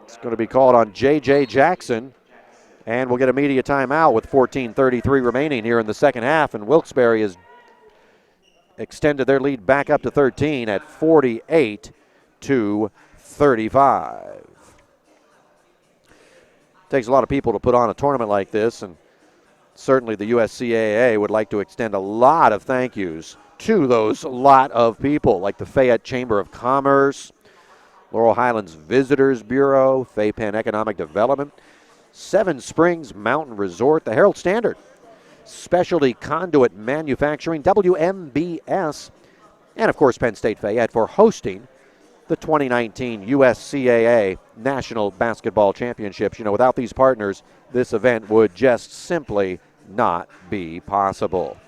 Speaker 1: It's going to be called on J.J. Jackson, and we'll get a media timeout with 14:33 remaining here in the second half, and Wilkes-Barre has extended their lead back up to 13 at 48-35. Takes a lot of people to put on a tournament like this, and certainly the USCAA would like to extend a lot of thank yous to those lot of people, like the Fayette Chamber of Commerce, Laurel Highlands Visitors Bureau, Penn Economic Development, Seven Springs Mountain Resort, the Herald Standard, Specialty Conduit Manufacturing, WMBS, and of course Penn State Fayette for hosting the 2019 USCAA National Basketball Championships. You know, without these partners, this event would just simply not be possible.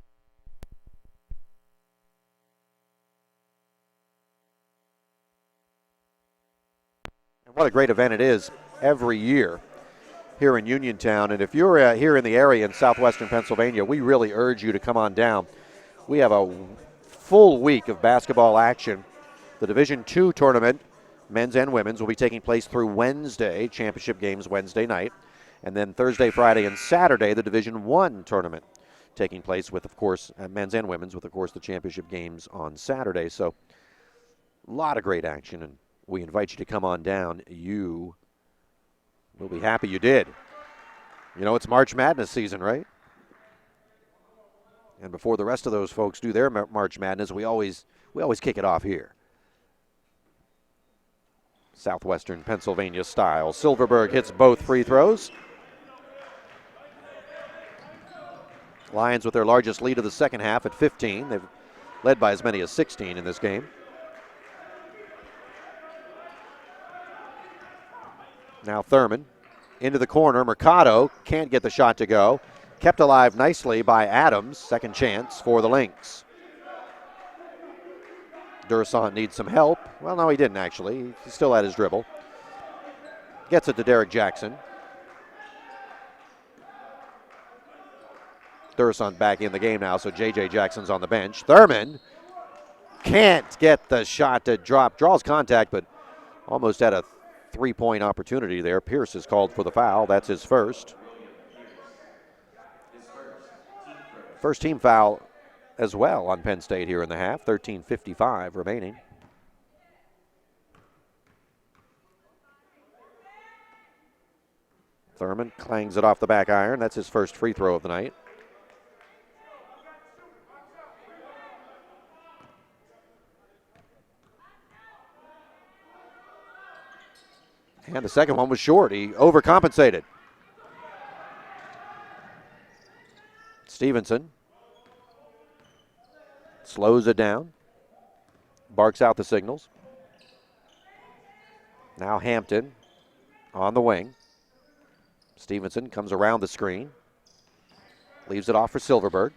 Speaker 1: And what a great event it is every year here in Uniontown. And if you're here in the area in southwestern Pennsylvania, we really urge you to come on down. We have a full week of basketball action. The Division II tournament, men's and women's, will be taking place through Wednesday, championship games Wednesday night. And then Thursday, Friday, and Saturday, the Division I tournament taking place with, of course, men's and women's, with, of course, the championship games on Saturday. So a lot of great action, and we invite you to come on down. You will be happy you did. You know, it's March Madness season, right? And before the rest of those folks do their March Madness, we always kick it off here. Southwestern Pennsylvania style. Silverberg hits both free throws. Lions with their largest lead of the second half at 15. They've led by as many as 16 in this game. Now Thurman into the corner. Mercado can't get the shot to go. Kept alive nicely by Adams. Second chance for the Lynx. Durasant needs some help. Well, no, he didn't actually. He still had his dribble. Gets it to Derek Jackson. Durasant back in the game now, so J.J. Jackson's on the bench. Thurman can't get the shot to drop. Draws contact, but almost had a three-point opportunity there. Pierce is called for the foul. That's his first. First team foul as well on Penn State here in the half. 13:55 remaining. Thurman clangs it off the back iron. That's his first free throw of the night. And the second one was short. He overcompensated. Stevenson slows it down, barks out the signals. Now Hampton on the wing. Stevenson comes around the screen, leaves it off for Silverberg.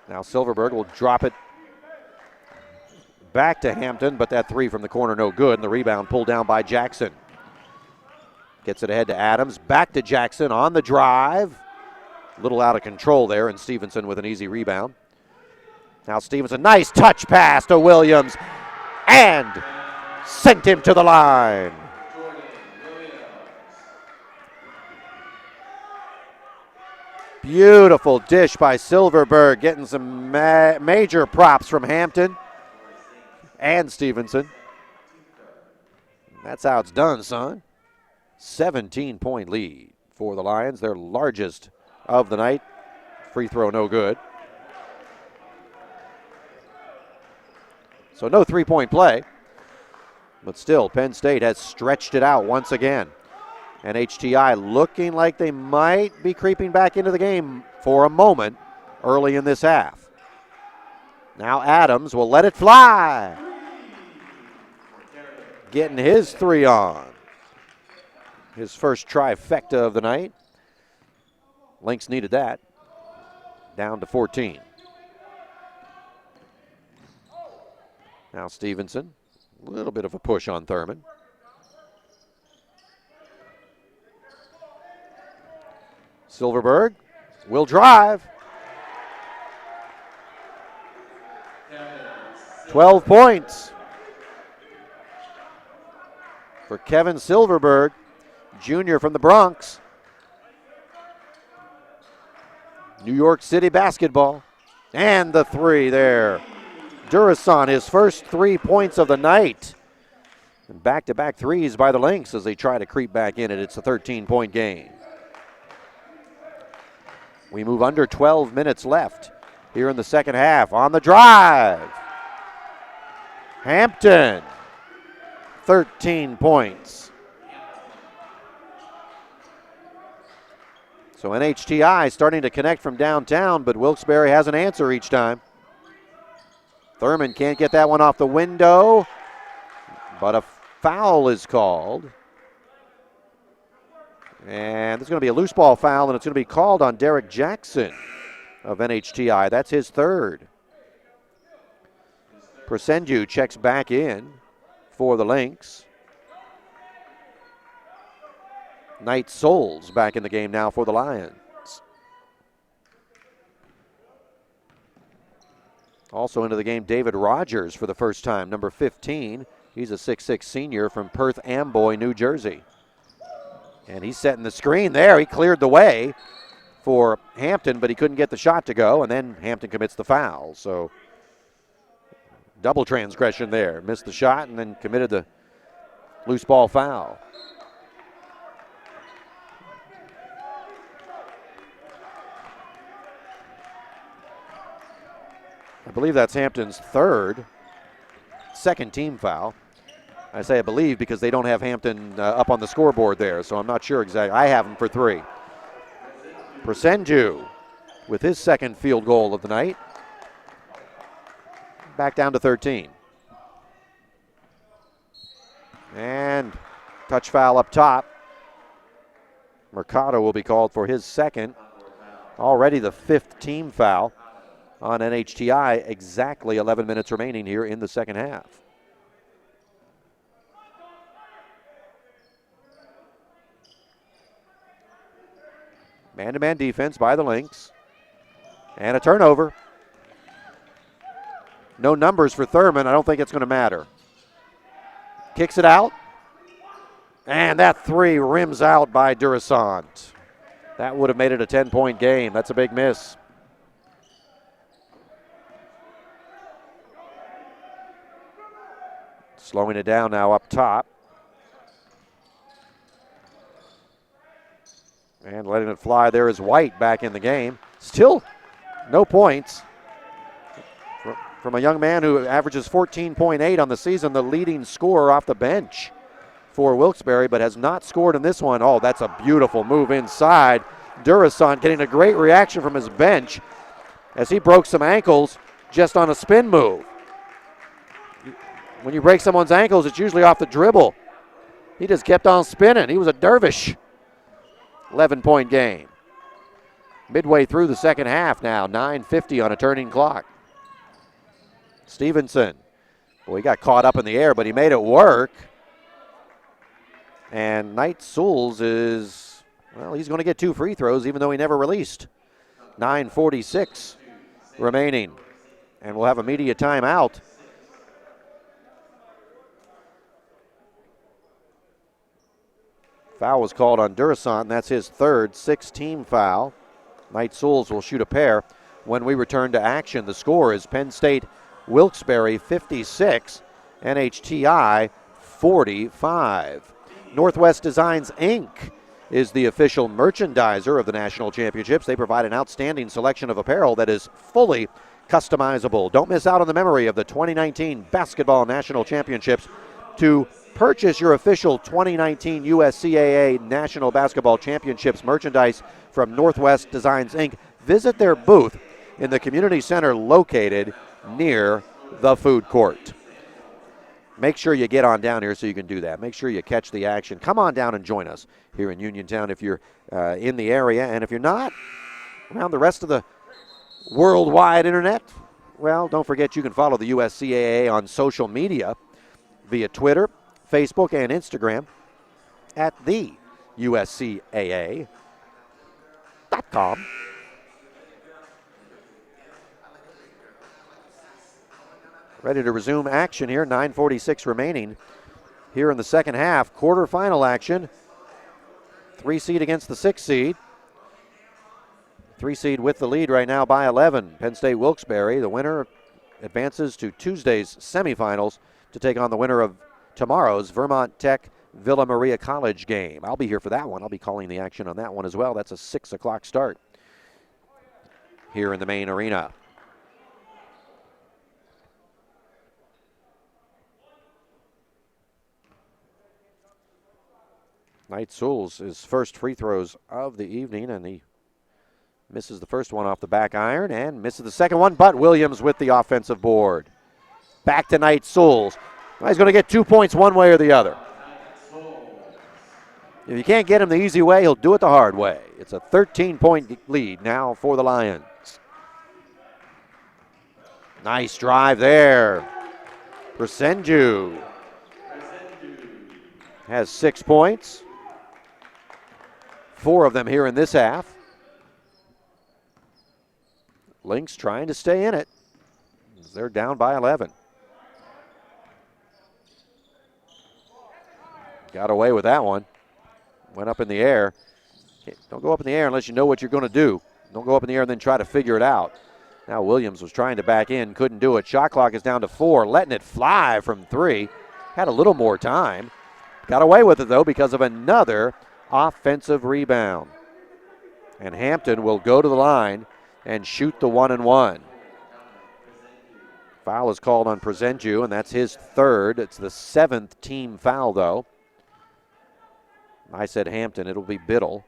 Speaker 1: Now Silverberg will drop it back to Hampton, but that three from the corner no good, and the rebound pulled down by Jackson. Gets it ahead to Adams, back to Jackson on the drive. A little out of control there, and Stevenson with an easy rebound. Now Stevenson, nice touch pass to Williams, and sent him to the line. Beautiful dish by Silverberg, getting some major props from Hampton and Stevenson. That's how it's done, son. 17-point lead for the Lions, their largest of the night. Free throw no good. So no three-point play. But still, Penn State has stretched it out once again. NHTI looking like they might be creeping back into the game for a moment early in this half. Now Adams will let it fly. Getting his three on. His first trifecta of the night. Lynx needed that. Down to 14. Now Stevenson. A little bit of a push on Thurman. Silverberg will drive. 12 points for Kevin Silverberg, junior from the Bronx. New York City basketball. And the three there. Durasan, his first 3 points of the night. And back-to-back threes by the Lynx as they try to creep back in it. It's a 13-point game. We move under 12 minutes left here in the second half. On the drive. Hampton, 13 points. So NHTI starting to connect from downtown, but Wilkes-Barre has an answer each time. Thurman can't get that one off the window, but a foul is called. And there's going to be a loose ball foul, and it's going to be called on Derek Jackson of NHTI. That's his third. Presendu checks back in for the Lynx. Knight Souls back in the game now for the Lions. Also into the game, David Rogers for the first time, number 15. He's a 6'6 senior from Perth Amboy, New Jersey. And he's setting the screen there. He cleared the way for Hampton, but he couldn't get the shot to go, and then Hampton commits the foul. So double transgression there. Missed the shot and then committed the loose ball foul. I believe that's Hampton's second team foul. I say I believe because they don't have Hampton up on the scoreboard there, so I'm not sure exactly. I have him for 3. Presendu with his second field goal of the night. Back down to 13. And touch foul up top. Mercado will be called for his second. Already the 5th team foul on NHTI. Exactly 11 minutes remaining here in the second half. Man-to-man defense by the Lynx. And a turnover. No numbers for Thurman. I don't think it's going to matter. Kicks it out. And that 3 rims out by Durasant. That would have made it a 10-point game. That's a big miss. Slowing it down now up top. And letting it fly there is White back in the game. Still no points from a young man who averages 14.8 on the season, the leading scorer off the bench for Wilkes-Barre, but has not scored in this one. Oh, that's a beautiful move inside. Durasant getting a great reaction from his bench as he broke some ankles just on a spin move. When you break someone's ankles, it's usually off the dribble. He just kept on spinning. He was a dervish. 11-point game. Midway through the second half now, 9:50 on a turning clock. Stevenson, boy, he got caught up in the air, but he made it work. And Knight Souls is, well, he's going to get 2 free throws even though he never released. 9:46 remaining. And we'll have a media timeout. Foul was called on Durasant, and that's his third, 6th-team foul. Knight Souls will shoot a pair when we return to action. The score is Penn State Wilkes-Barre 56, NHTI 45. Northwest Designs, Inc. is the official merchandiser of the national championships. They provide an outstanding selection of apparel that is fully customizable. Don't miss out on the memory of the 2019 Basketball National Championships. To purchase your official 2019 USCAA National Basketball Championships merchandise from Northwest Designs, Inc., visit their booth in the community center located near the food court. Make sure you get on down here so you can do that. Make sure you catch the action. Come on down and join us here in Uniontown if you're in the area. And if you're not, around the rest of the worldwide internet, well, don't forget you can follow the USCAA on social media via Twitter, Facebook, and Instagram at the USCAA.com. Ready to resume action here, 9:46 remaining here in the second half. Quarterfinal action, 3 seed against the 6 seed. 3 seed with the lead right now by 11. Penn State Wilkes-Barre. The winner advances to Tuesday's semifinals to take on the winner of tomorrow's Vermont Tech Villa Maria College game. I'll be here for that one. I'll be calling the action on that one as well. That's a 6 o'clock start here in the main arena. Knight Sewell's his first free throws of the evening, and he misses the first one off the back iron and misses the second one, but Williams with the offensive board. Back to Knight Sewell's. He's going to get 2 points one way or the other. If you can't get him the easy way, he'll do it the hard way. It's a 13-point lead now for the Lions. Nice drive there. Presenju has 6 points. 4 of them here in this half. Lynx trying to stay in it. They're down by 11. Got away with that one. Went up in the air. Don't go up in the air unless you know what you're going to do. Don't go up in the air and then try to figure it out. Now Williams was trying to back in, couldn't do it. Shot clock is down to 4, letting it fly from 3. Had a little more time. Got away with it, though, because of another offensive rebound. And Hampton will go to the line and shoot the 1-and-1. Foul is called on Presenju, and that's his 3rd. It's the 7th team foul, though. I said Hampton. It'll be Biddle.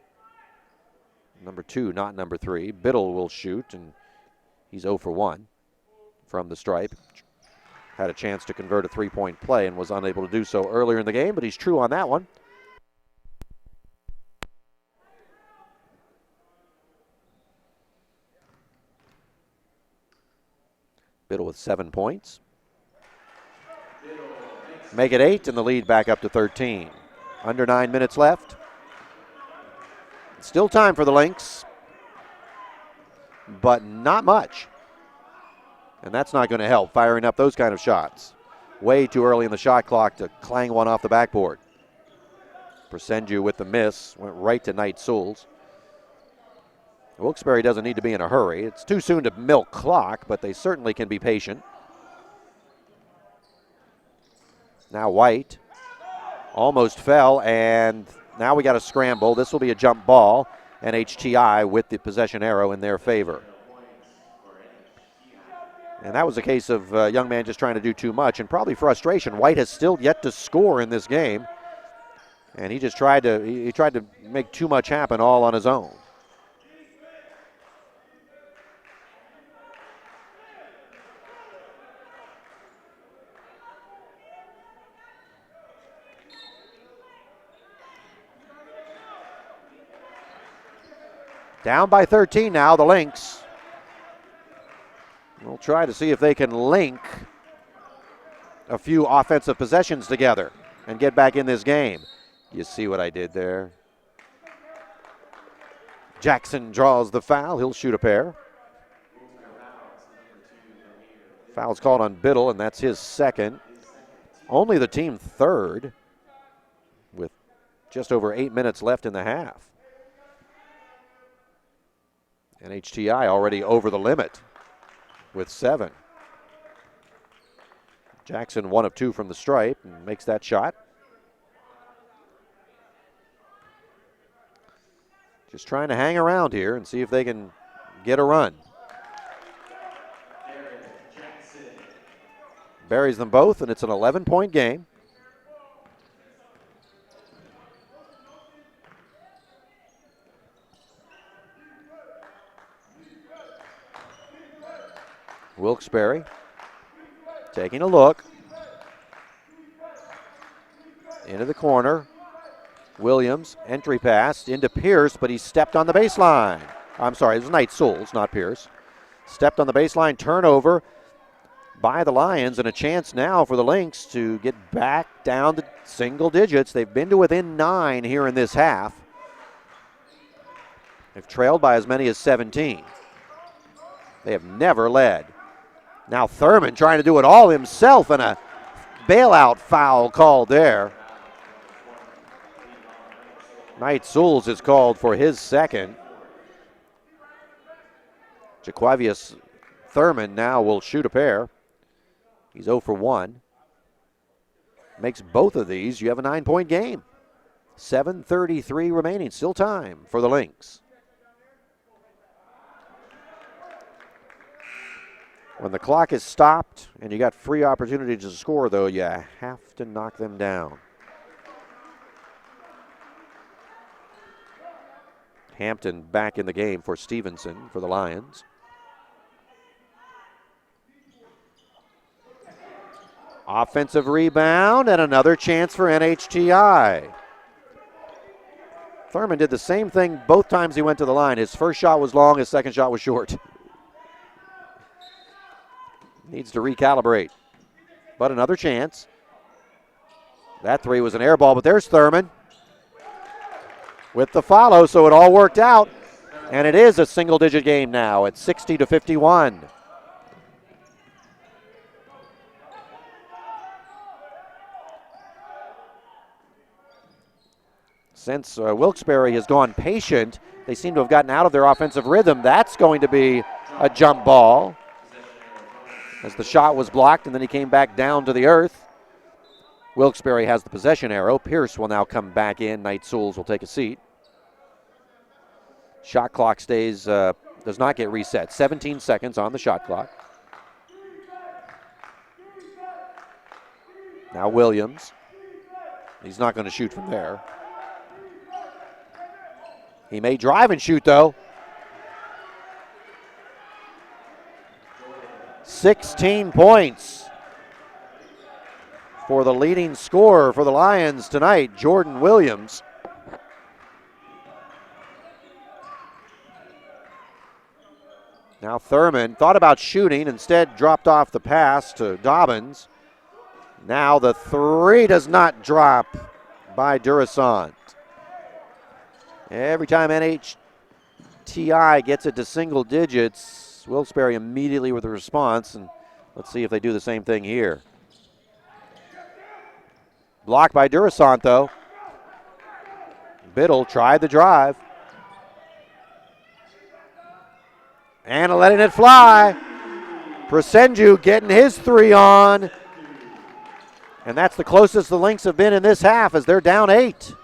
Speaker 1: Number 2, not number 3. Biddle will shoot, and he's 0 for 1 from the stripe. Had a chance to convert a 3-point play and was unable to do so earlier in the game, but he's true on that one. Biddle with 7 points. Make it 8, and the lead back up to 13. Under 9 minutes left. Still time for the Lynx, but not much. And that's not going to help, firing up those kind of shots. Way too early in the shot clock to clang one off the backboard. Presenju with the miss, went right to Knight Sewell's. Wilkes-Barre doesn't need to be in a hurry. It's too soon to milk clock, but they certainly can be patient. Now White almost fell, and now we got a scramble. This will be a jump ball. NHTI with the possession arrow in their favor. And that was a case of a young man just trying to do too much and probably frustration. White has still yet to score in this game, and he just tried to make too much happen all on his own. Down by 13 now, the Lynx. We'll try to see if they can link a few offensive possessions together and get back in this game. You see what I did there? Jackson draws the foul. He'll shoot a pair. Foul's called on Biddle, and that's his 2nd. Only the team 3rd with just over 8 minutes left in the half. NHTI already over the limit with 7. Jackson 1 of 2 from the stripe and makes that shot. Just trying to hang around here and see if they can get a run. buries them both, and it's an 11-point game. Wilkes-Barre taking a look. Into the corner. Williams, entry pass into Pierce, but he stepped on the baseline. I'm sorry, it was Knight Souls, not Pierce. Stepped on the baseline, turnover by the Lions, and a chance now for the Lynx to get back down to single digits. They've been to within 9 here in this half. They've trailed by as many as 17. They have never led. Now Thurman trying to do it all himself, and a bailout foul called there. Knight Souls is called for his second. Jaquavius Thurman now will shoot a pair. He's 0 for 1. Makes both of these. You have a 9-point game. 7:33 remaining. Still time for the Lynx. When the clock is stopped and you got free opportunity to score, though, you have to knock them down. Hampton back in the game for Stevenson for the Lions. Offensive rebound and another chance for NHTI. Thurman did the same thing both times he went to the line. His first shot was long, his second shot was short. Needs to recalibrate. But another chance. That three was an air ball, but there's Thurman with the follow, so it all worked out. And it is a single-digit game now at 60-51. Since Wilkes-Barre has gone patient, they seem to have gotten out of their offensive rhythm. That's going to be a jump ball, as the shot was blocked and then he came back down to the earth. Wilkes-Barre has the possession arrow. Pierce will now come back in. Knight Souls will take a seat. Shot clock stays, does not get reset. 17 seconds on the shot clock. Now Williams. He's not going to shoot from there. He may drive and shoot, though. 16 points for the leading scorer for the Lions tonight, Jordan Williams. Now Thurman thought about shooting, instead dropped off the pass to Dobbins. Now the three does not drop by Durasant. Every time NHTI gets it to single digits, Wilkes-Barre immediately with a response, and let's see if they do the same thing here. Blocked by Durasant, though. Biddle tried the drive. And letting it fly. Presenju getting his three on. And that's the closest the Lynx have been in this half, as they're down 8.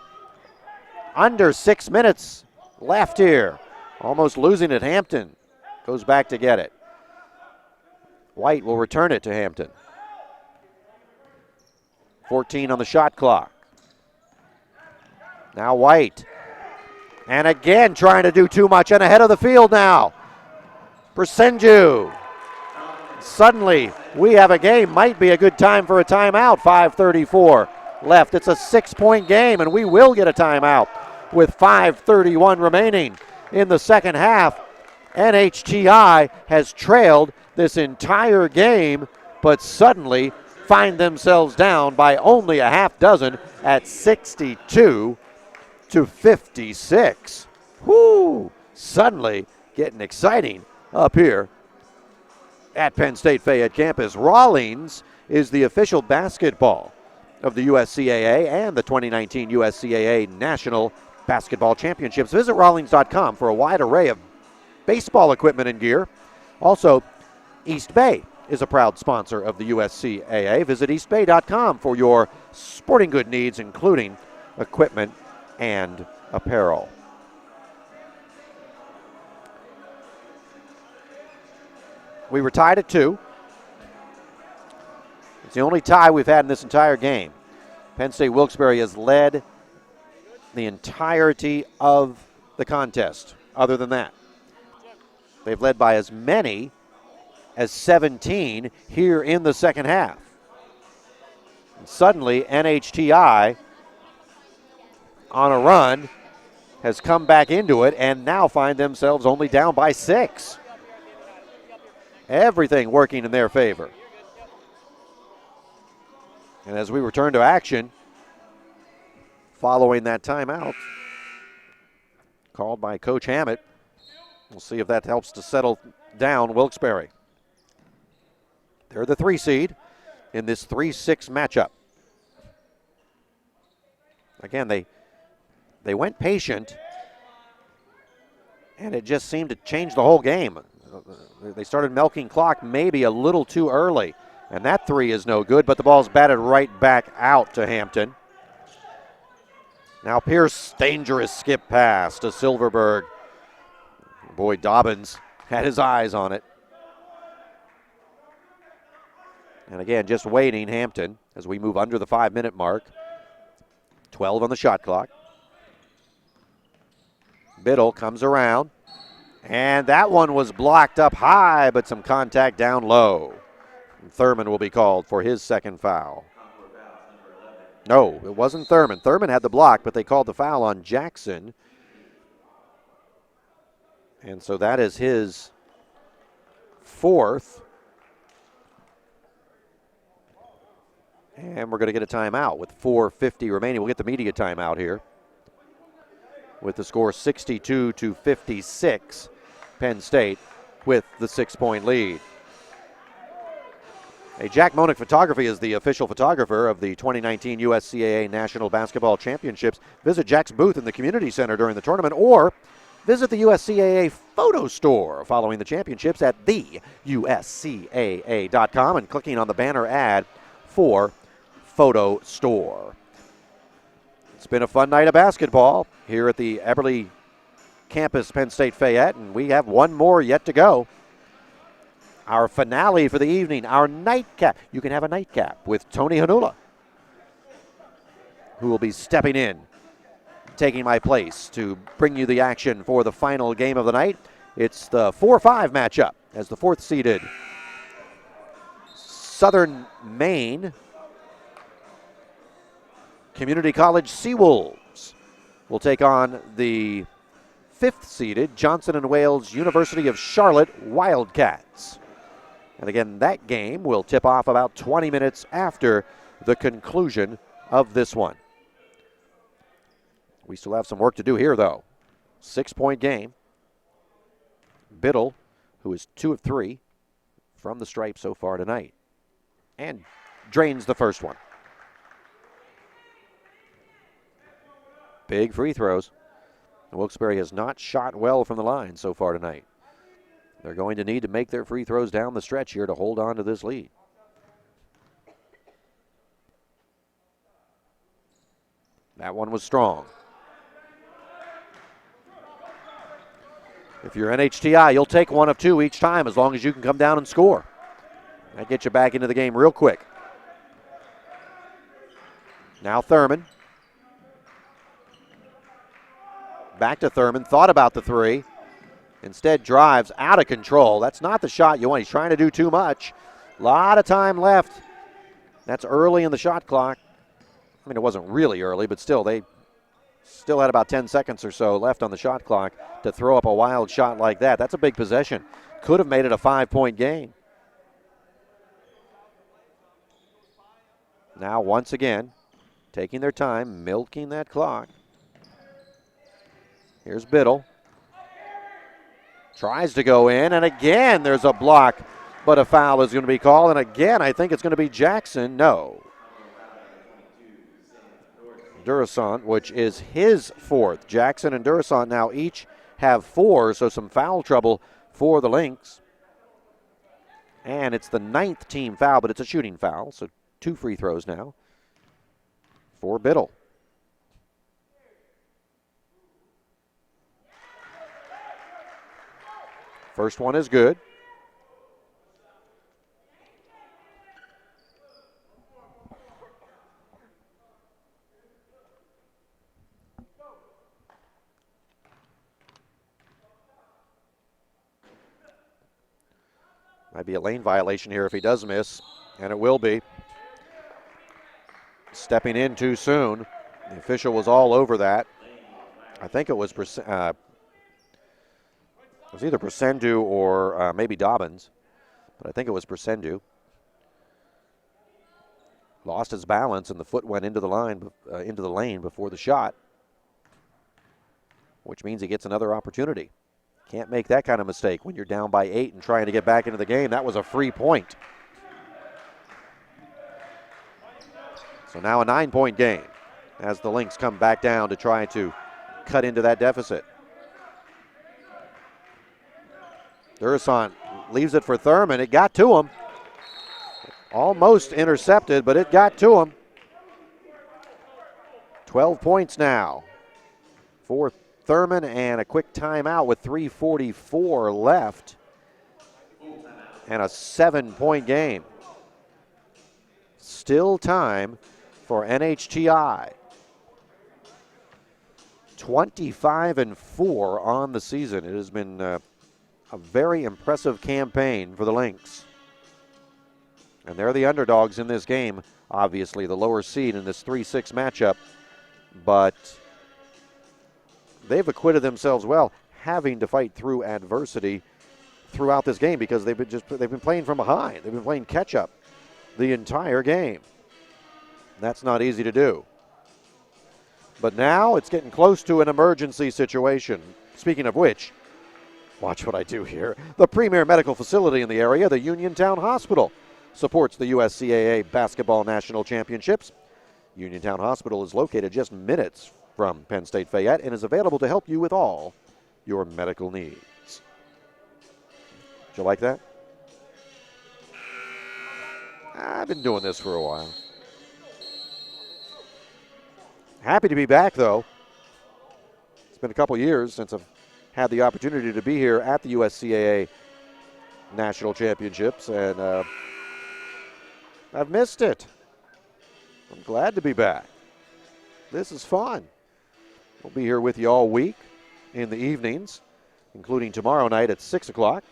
Speaker 1: Under 6 minutes left here. Almost losing it. Hampton goes back to get it. White will return it to Hampton. 14 on the shot clock. Now White. And again trying to do too much and ahead of the field now. Presenju. Suddenly we have a game. Might be a good time for a timeout. 5:34 left. It's a 6-point game, and we will get a timeout with 5:31 remaining in the second half. NHTI has trailed this entire game, but suddenly find themselves down by only a half dozen at 62-56. Whoo! Suddenly getting exciting up here at Penn State Fayette campus. Rawlings is the official basketball of the USCAA and the 2019 USCAA National Basketball Championships. Visit Rawlings.com for a wide array of baseball equipment and gear. Also, East Bay is a proud sponsor of the USCAA. Visit eastbay.com for your sporting good needs, including equipment and apparel. We were tied at 2. It's the only tie we've had in this entire game. Penn State Wilkes-Barre has led the entirety of the contest. Other than that, they've led by as many as 17 here in the second half. And suddenly, NHTI on a run has come back into it and now find themselves only down by 6. Everything working in their favor. And as we return to action, following that timeout, called by Coach Hammett, we'll see if that helps to settle down Wilkes-Barre. They're the 3 seed in this 3-6 matchup. Again, they went patient, and it just seemed to change the whole game. They started milking clock maybe a little too early, and that 3 is no good, but the ball's batted right back out to Hampton. Now Pierce, dangerous skip pass to Silverberg. Boy, Dobbins had his eyes on it. And again, just waiting, Hampton, as we move under the 5-minute mark. 12 on the shot clock. Biddle comes around, and that one was blocked up high, but some contact down low. And Thurman will be called for his second foul. No, it wasn't Thurman. Thurman had the block, but they called the foul on Jackson. And so that is his 4th. And we're going to get a timeout with 4:50 remaining. We'll get the media timeout here. With the score 62-56, Penn State with the 6-point lead. Jack Monick Photography is the official photographer of the 2019 USCAA National Basketball Championships. Visit Jack's booth in the community center during the tournament, or visit the USCAA photo store following the championships at theuscaa.com and clicking on the banner ad for photo store. It's been a fun night of basketball here at the Eberly campus, Penn State Fayette, and we have one more yet to go. Our finale for the evening, our nightcap. You can have a nightcap with Tony Hanula, who will be stepping in, taking my place to bring you the action for the final game of the night. It's the 4-5 matchup as the 4th-seeded Southern Maine Community College Seawolves will take on the 5th-seeded Johnson & Wales University of Charlotte Wildcats. And again, that game will tip off about 20 minutes after the conclusion of this one. We still have some work to do here, though. 6-point game. Biddle, who is 2 of 3 from the stripe so far tonight, and drains the first one. Big free throws. Wilkes-Barre has not shot well from the line so far tonight. They're going to need to make their free throws down the stretch here to hold on to this lead. That one was strong. If you're NHTI, you'll take 1 of 2 each time as long as you can come down and score. That gets you back into the game real quick. Now Thurman. Back to Thurman, thought about the 3. Instead drives out of control. That's not the shot you want. He's trying to do too much. A lot of time left. That's early in the shot clock. I mean, it wasn't really early, but still, they still had about 10 seconds or so left on the shot clock to throw up a wild shot like that. That's a big possession. Could have made it a 5-point game. Now, once again, taking their time, milking that clock. Here's Biddle. Tries to go in, and again there's a block, but a foul is going to be called. And again, I think it's going to be Jackson. No. Durasant, which is his 4th. Jackson and Durasant now each have 4, so some foul trouble for the Lynx. And it's the 9th team foul, but it's a shooting foul, so 2 free throws now for Biddle. First one is good. Might be a lane violation here if he does miss, and it will be. Stepping in too soon. The official was all over that. I think it was either Presendu or maybe Dobbins, but I think it was Presendu. Lost his balance and the foot went into the lane before the shot, which means he gets another opportunity. Can't make that kind of mistake when you're down by 8 and trying to get back into the game. That was a free point. So now a 9-point game as the Lynx come back down to try to cut into that deficit. Durasant leaves it for Thurman. It got to him. Almost intercepted, but it got to him. 12 points now for Thurman, and a quick timeout with 3:44 left. And a 7-point game. Still time for NHTI. 25-4 on the season. It has been a very impressive campaign for the Lynx. And they're the underdogs in this game, obviously, the lower seed in this 3-6 matchup. But they've acquitted themselves well, having to fight through adversity throughout this game because they've been playing from behind. They've been playing catch-up the entire game. That's not easy to do. But now it's getting close to an emergency situation. Speaking of which, watch what I do here. The premier medical facility in the area, the Uniontown Hospital, supports the USCAA Basketball National Championships. Uniontown Hospital is located just minutes from Penn State Fayette and is available to help you with all your medical needs. Did you like that? I've been doing this for a while. Happy to be back, though. It's been a couple years since I've had the opportunity to be here at the USCAA National Championships, and I've missed it. I'm glad to be back. This is fun. We'll be here with you all week in the evenings, including tomorrow night at 6 o'clock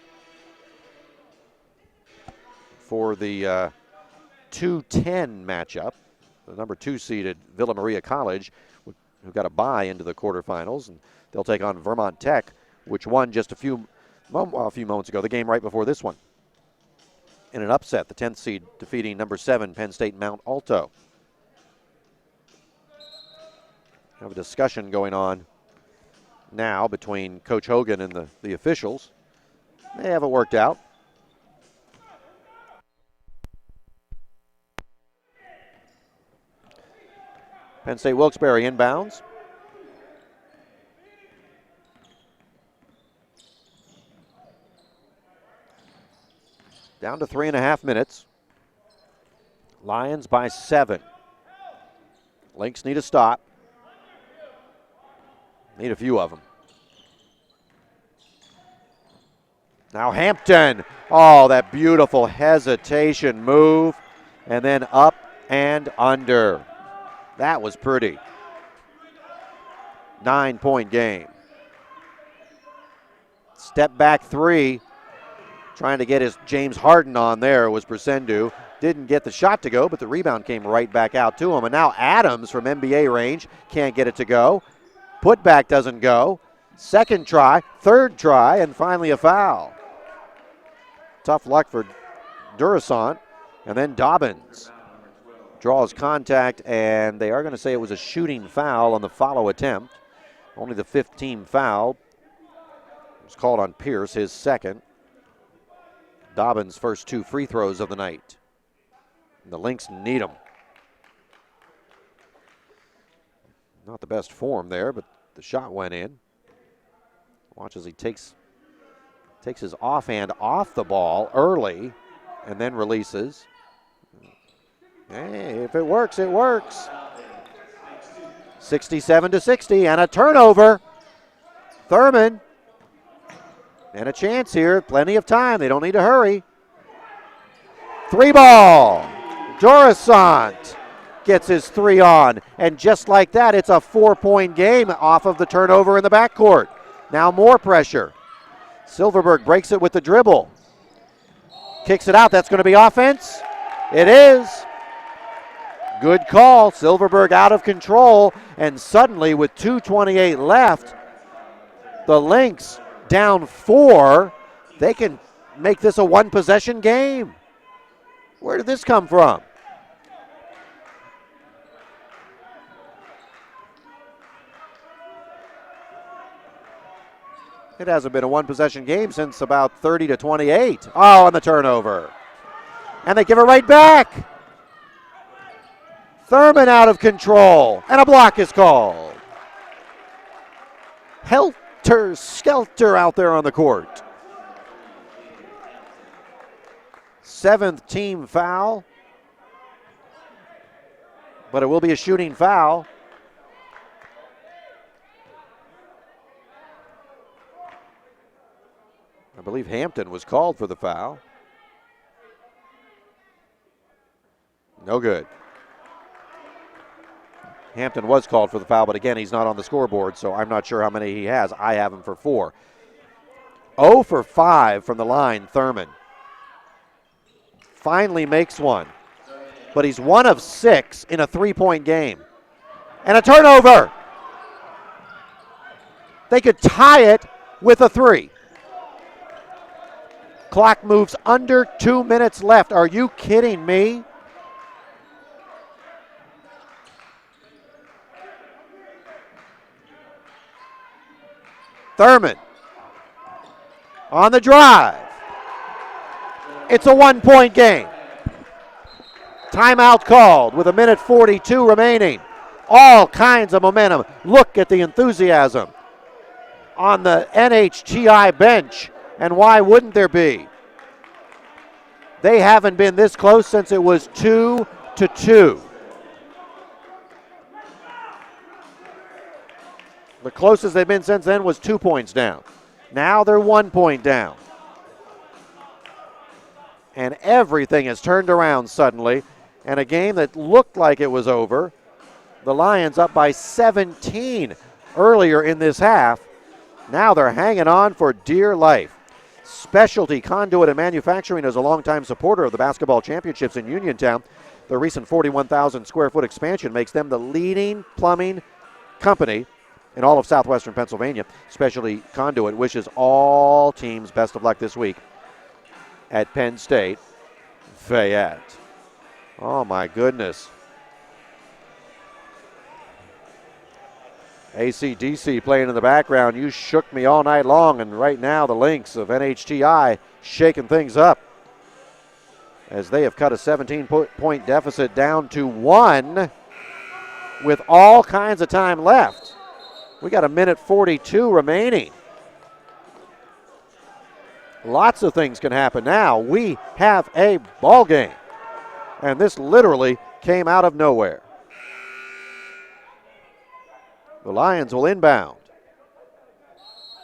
Speaker 1: for the 2-10 matchup. The number 2 seeded Villa Maria College, who got a bye into the quarterfinals, and they'll take on Vermont Tech, which won just a few moments ago, the game right before this one. In an upset, the 10th seed defeating number 7 Penn State Mount Alto. We have a discussion going on now between Coach Hogan and the officials. They haven't worked out. Penn State Wilkes-Barre inbounds. Down to 3.5 minutes. Lions by 7. Lynx need a stop. Need a few of them. Now Hampton. Oh, that beautiful hesitation move. And then up and under. That was pretty. 9-point game. Step back 3. Trying to get his James Harden on there was Presendu. Didn't get the shot to go, but the rebound came right back out to him. And now Adams from NBA range can't get it to go. Putback doesn't go. Second try, third try, and finally a foul. Tough luck for Durasant. And then Dobbins draws contact, and they are going to say it was a shooting foul on the follow attempt. Only the 15th foul. It was called on Pierce, his second. Dobbins' first 2 free throws of the night. And the Lynx need them. Not the best form there, but the shot went in. Watch as he takes his offhand off the ball early and then releases. Hey, if it works, it works. 67-60 and a turnover. Thurman. And a chance here, plenty of time. They don't need to hurry. 3 ball. Durasant gets his 3 on. And just like that, it's a 4-point game off of the turnover in the backcourt. Now more pressure. Silverberg breaks it with the dribble. Kicks it out. That's going to be offense. It is. Good call. Silverberg out of control. And suddenly, with 2:28 left, the Lynx down 4. They can make this a one-possession game. Where did this come from? It hasn't been a one-possession game since about 30-28. Oh, and the turnover. And they give it right back. Thurman out of control, and a block is called. Helter-skelter out there on the court. 7th team foul, but it will be a shooting foul. I believe Hampton was called for the foul. No good. Hampton was called for the foul, but again, he's not on the scoreboard, so I'm not sure how many he has. I have him for 4. 0 for 5 from the line, Thurman. Finally makes one, but he's 1 of 6 in a 3-point game. And a turnover. They could tie it with a 3. Clock moves under 2 minutes left. Are you kidding me? Thurman on the drive. It's a 1-point game. Timeout called with 1:42 remaining. All kinds of momentum. Look at the enthusiasm on the NHTI bench, and why wouldn't there be? They haven't been this close since it was 2-2. The closest they've been since then was 2 points down. Now they're 1 point down. And everything has turned around suddenly. And a game that looked like it was over, the Lions up by 17 earlier in this half. Now they're hanging on for dear life. Specialty Conduit and Manufacturing is a longtime supporter of the basketball championships in Uniontown. The recent 41,000 square foot expansion makes them the leading plumbing company in all of southwestern Pennsylvania. Specialty Conduit wishes all teams best of luck this week at Penn State, Fayette. Oh my goodness. AC/DC playing in the background. You shook me all night long, and right now the Lynx of NHTI shaking things up as they have cut a 17-point deficit down to 1 with all kinds of time left. We got 1:42 remaining. Lots of things can happen now. We have a ball game, and this literally came out of nowhere. The Lions will inbound.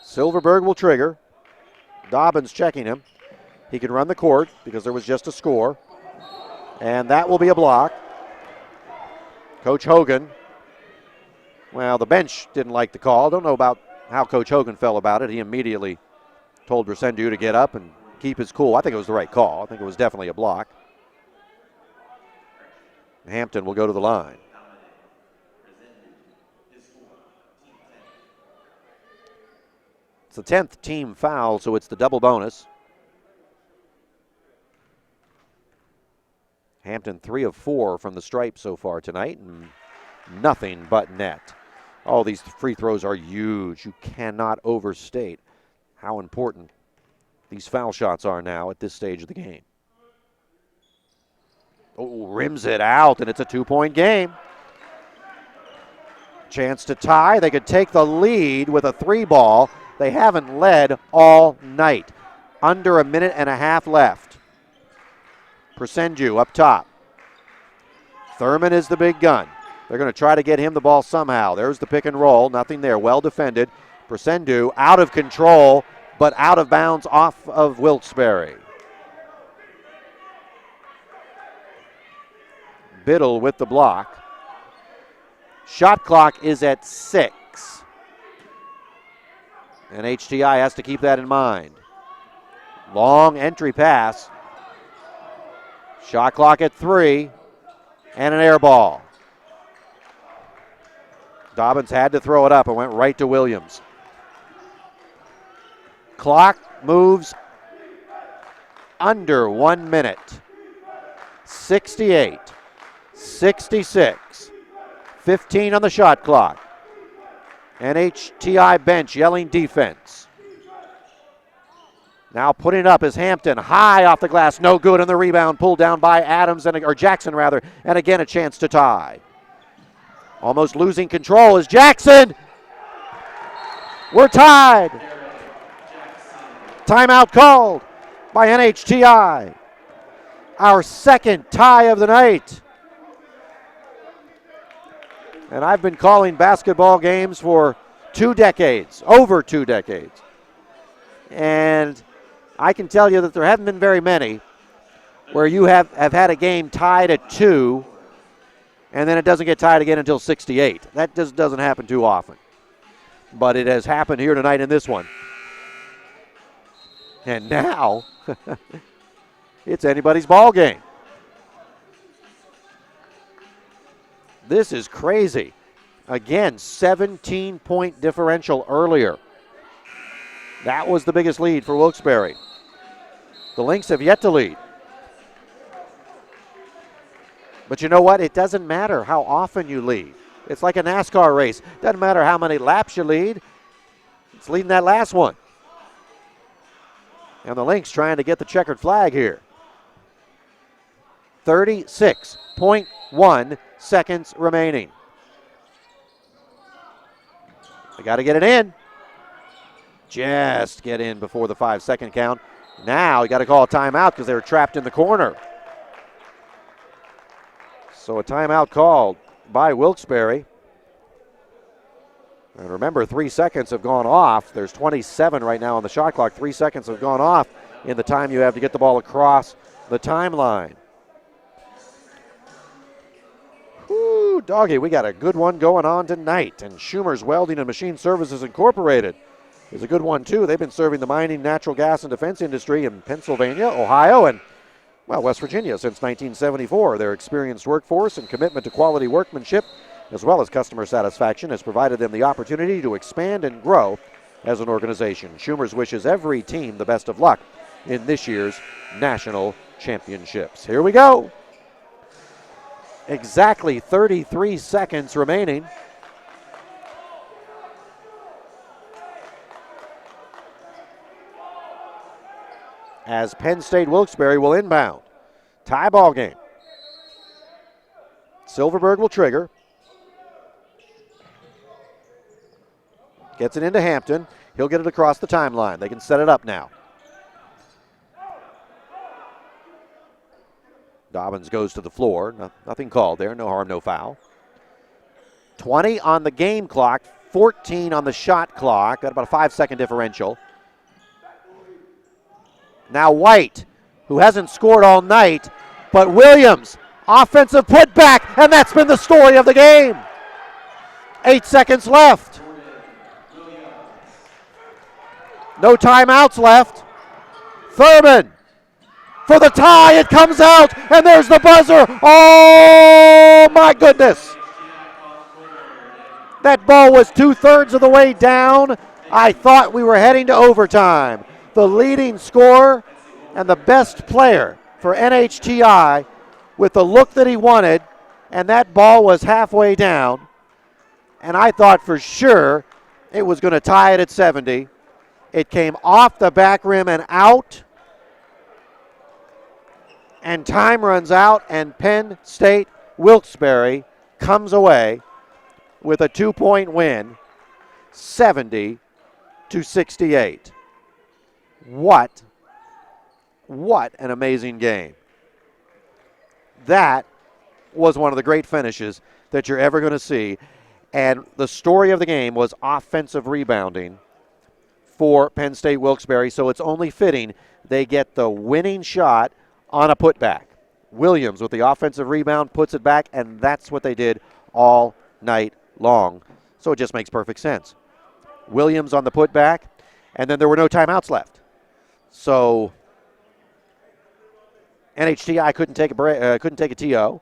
Speaker 1: Silverberg will trigger. Dobbins checking him. He can run the court because there was just a score. And that will be a block. Coach Hogan. Well, the bench didn't like the call. Don't know about how Coach Hogan felt about it. He immediately told Bresendu to get up and keep his cool. I think it was the right call. I think it was definitely a block. Hampton will go to the line. It's the 10th team foul, so it's the double bonus. Hampton 3 of 4 from the stripe so far tonight, and nothing but net. All these free throws are huge. You cannot overstate how important these foul shots are now at this stage of the game. Oh, rims it out, and it's a 2-point game. Chance to tie. They could take the lead with a 3-ball. They haven't led all night. Under 1.5 minutes left. Bresendu up top. Thurman is the big gun. They're going to try to get him the ball somehow. There's the pick and roll. Nothing there. Well defended. Bresendu out of control, but out of bounds off of Wilkes-Barre. Biddle with the block. Shot clock is at 6. And HTI has to keep that in mind. Long entry pass. Shot clock at 3 and an air ball. Dobbins had to throw it up and went right to Williams. Clock moves under 1 minute. 68, 66, 15 on the shot clock. NHTI bench yelling defense. Now putting it up is Hampton, high off the glass, no good, and the rebound pulled down by Jackson rather, and again a chance to tie. Almost losing control is Jackson. We're tied. Timeout called by NHTI. Our second tie of the night. And I've been calling basketball games for 2 decades, over 2 decades. And I can tell you that there haven't been very many where you have had a game tied at 2 and then it doesn't get tied again until 68. That just doesn't happen too often. But it has happened here tonight in this one. And now, it's anybody's ball game. This is crazy. Again, 17-point differential earlier. That was the biggest lead for Wilkes-Barre. The Lynx have yet to lead. But you know what? It doesn't matter how often you lead. It's like a NASCAR race. Doesn't matter how many laps you lead. It's leading that last one. And the Lynx trying to get the checkered flag here. 36.1 seconds remaining. They got to get it in. Just get in before the 5-second count. Now you got to call a timeout because they were trapped in the corner. So a timeout called by Wilkes-Barre. And remember, 3 seconds have gone off. There's 27 right now on the shot clock. 3 seconds have gone off in the time you have to get the ball across the timeline. Whoo, doggy, we got a good one going on tonight. And Schumer's Welding and Machine Services Incorporated is a good one, too. They've been serving the mining, natural gas, and defense industry in Pennsylvania, Ohio, and West Virginia since 1974. Their experienced workforce and commitment to quality workmanship, as well as customer satisfaction, has provided them the opportunity to expand and grow as an organization. Schumer's wishes every team the best of luck in this year's national championships. Here we go. Exactly 33 seconds remaining. As Penn State Wilkes-Barre will inbound. Tie ball game. Silverberg will trigger. Gets it into Hampton. He'll get it across the timeline. They can set it up now. Dobbins goes to the floor. Nothing called there. No harm, no foul. 20 on the game clock. 14 on the shot clock. Got about a 5-second differential. Now White, who hasn't scored all night, but Williams, offensive putback, and that's been the story of the game. 8 seconds left. No timeouts left. Thurman for the tie. It comes out, and there's the buzzer. Oh, my goodness. That ball was 2/3 of the way down. I thought we were heading to overtime. The leading scorer and the best player for NHTI with the look that he wanted, and that ball was halfway down. And I thought for sure it was going to tie it at 70. It came off the back rim and out. And time runs out, and Penn State Wilkes-Barre comes away with a 2-point win, 70-68. What an amazing game. That was one of the great finishes that you're ever going to see. And the story of the game was offensive rebounding for Penn State Wilkes-Barre, so it's only fitting they get the winning shot on a putback. Williams with the offensive rebound puts it back, and that's what they did all night long. So it just makes perfect sense. Williams on the putback, and then there were no timeouts left. So NHTI couldn't take a break, couldn't take a TO.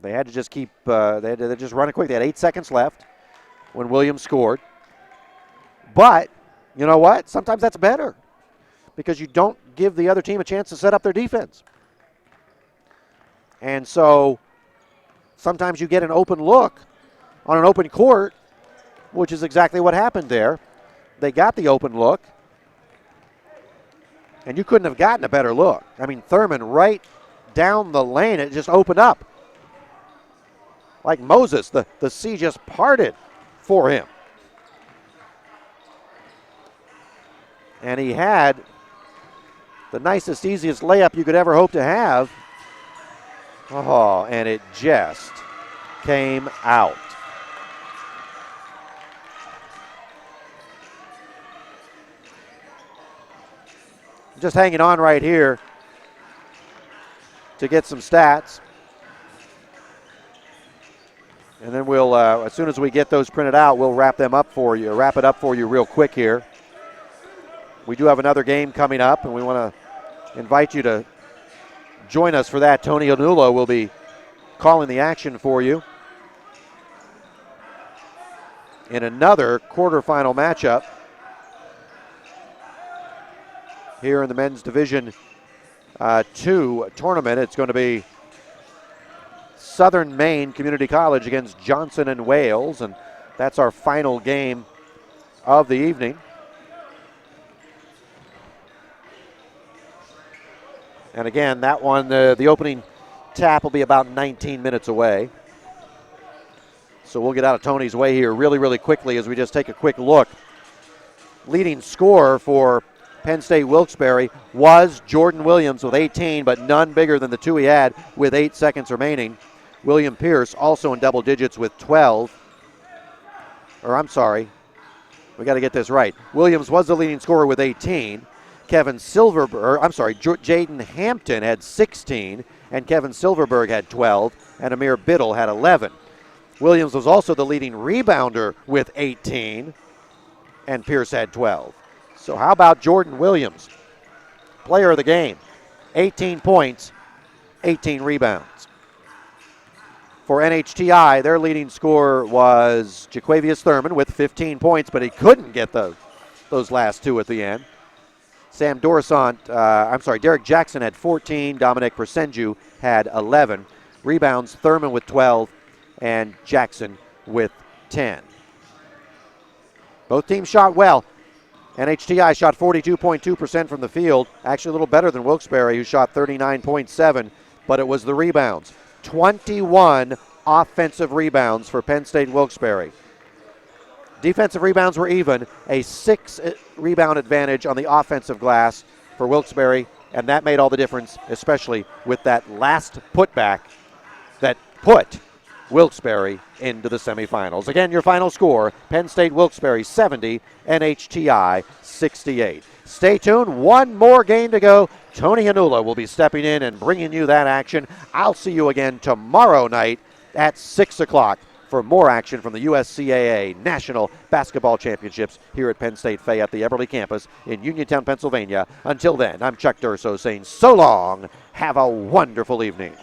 Speaker 1: They had to just keep. They had to just run it quick. They had 8 seconds left when Williams scored. But you know what? Sometimes that's better because you don't give the other team a chance to set up their defense. And so sometimes you get an open look on an open court, which is exactly what happened there. They got the open look, and you couldn't have gotten a better look. I mean, Thurman right down the lane, it just opened up. Like Moses, the sea just parted for him. And he had the nicest, easiest layup you could ever hope to have. Oh, and it just came out. Just hanging on right here to get some stats. And then we'll, as soon as we get those printed out, we'll wrap it up for you real quick here. We do have another game coming up, and we want to invite you to join us for that. Tony Anulo will be calling the action for you in another quarterfinal matchup here in the men's Division 2 tournament. It's going to be Southern Maine Community College against Johnson and Wales, and that's our final game of the evening. And again, that one, the opening tap will be about 19 minutes away. So we'll get out of Tony's way here really, really quickly as we just take a quick look. Leading scorer for Penn State Wilkes-Barre was Jordan Williams with 18, but none bigger than the two he had with 8 seconds remaining. William Pierce also in double digits with 12. Or I'm sorry, we got to get this right. Williams was the leading scorer with 18. Jaden Hampton had 16, and Kevin Silverberg had 12, and Amir Biddle had 11. Williams was also the leading rebounder with 18, and Pierce had 12. So how about Jordan Williams, player of the game, 18 points, 18 rebounds. For NHTI, their leading scorer was Jaquavius Thurman with 15 points, but he couldn't get those last two at the end. Derek Jackson had 14. Dominic Persenju had 11. Rebounds, Thurman with 12 and Jackson with 10. Both teams shot well. NHTI shot 42.2% from the field, actually a little better than Wilkes-Barre, who shot 39.7%, but it was the rebounds. 21 offensive rebounds for Penn State Wilkes-Barre. Defensive rebounds were even, a 6-rebound advantage on the offensive glass for Wilkes-Barre, and that made all the difference, especially with that last putback that put Wilkes-Barre into the semifinals. Again, your final score, Penn State Wilkes-Barre 70, NHTI 68. Stay tuned, one more game to go. Tony Hanula will be stepping in and bringing you that action. I'll see you again tomorrow night at 6 o'clock for more action from the USCAA National Basketball Championships here at Penn State Fayette, the Eberly campus in Uniontown, Pennsylvania. Until then, I'm Chuck Durso saying so long. Have a wonderful evening.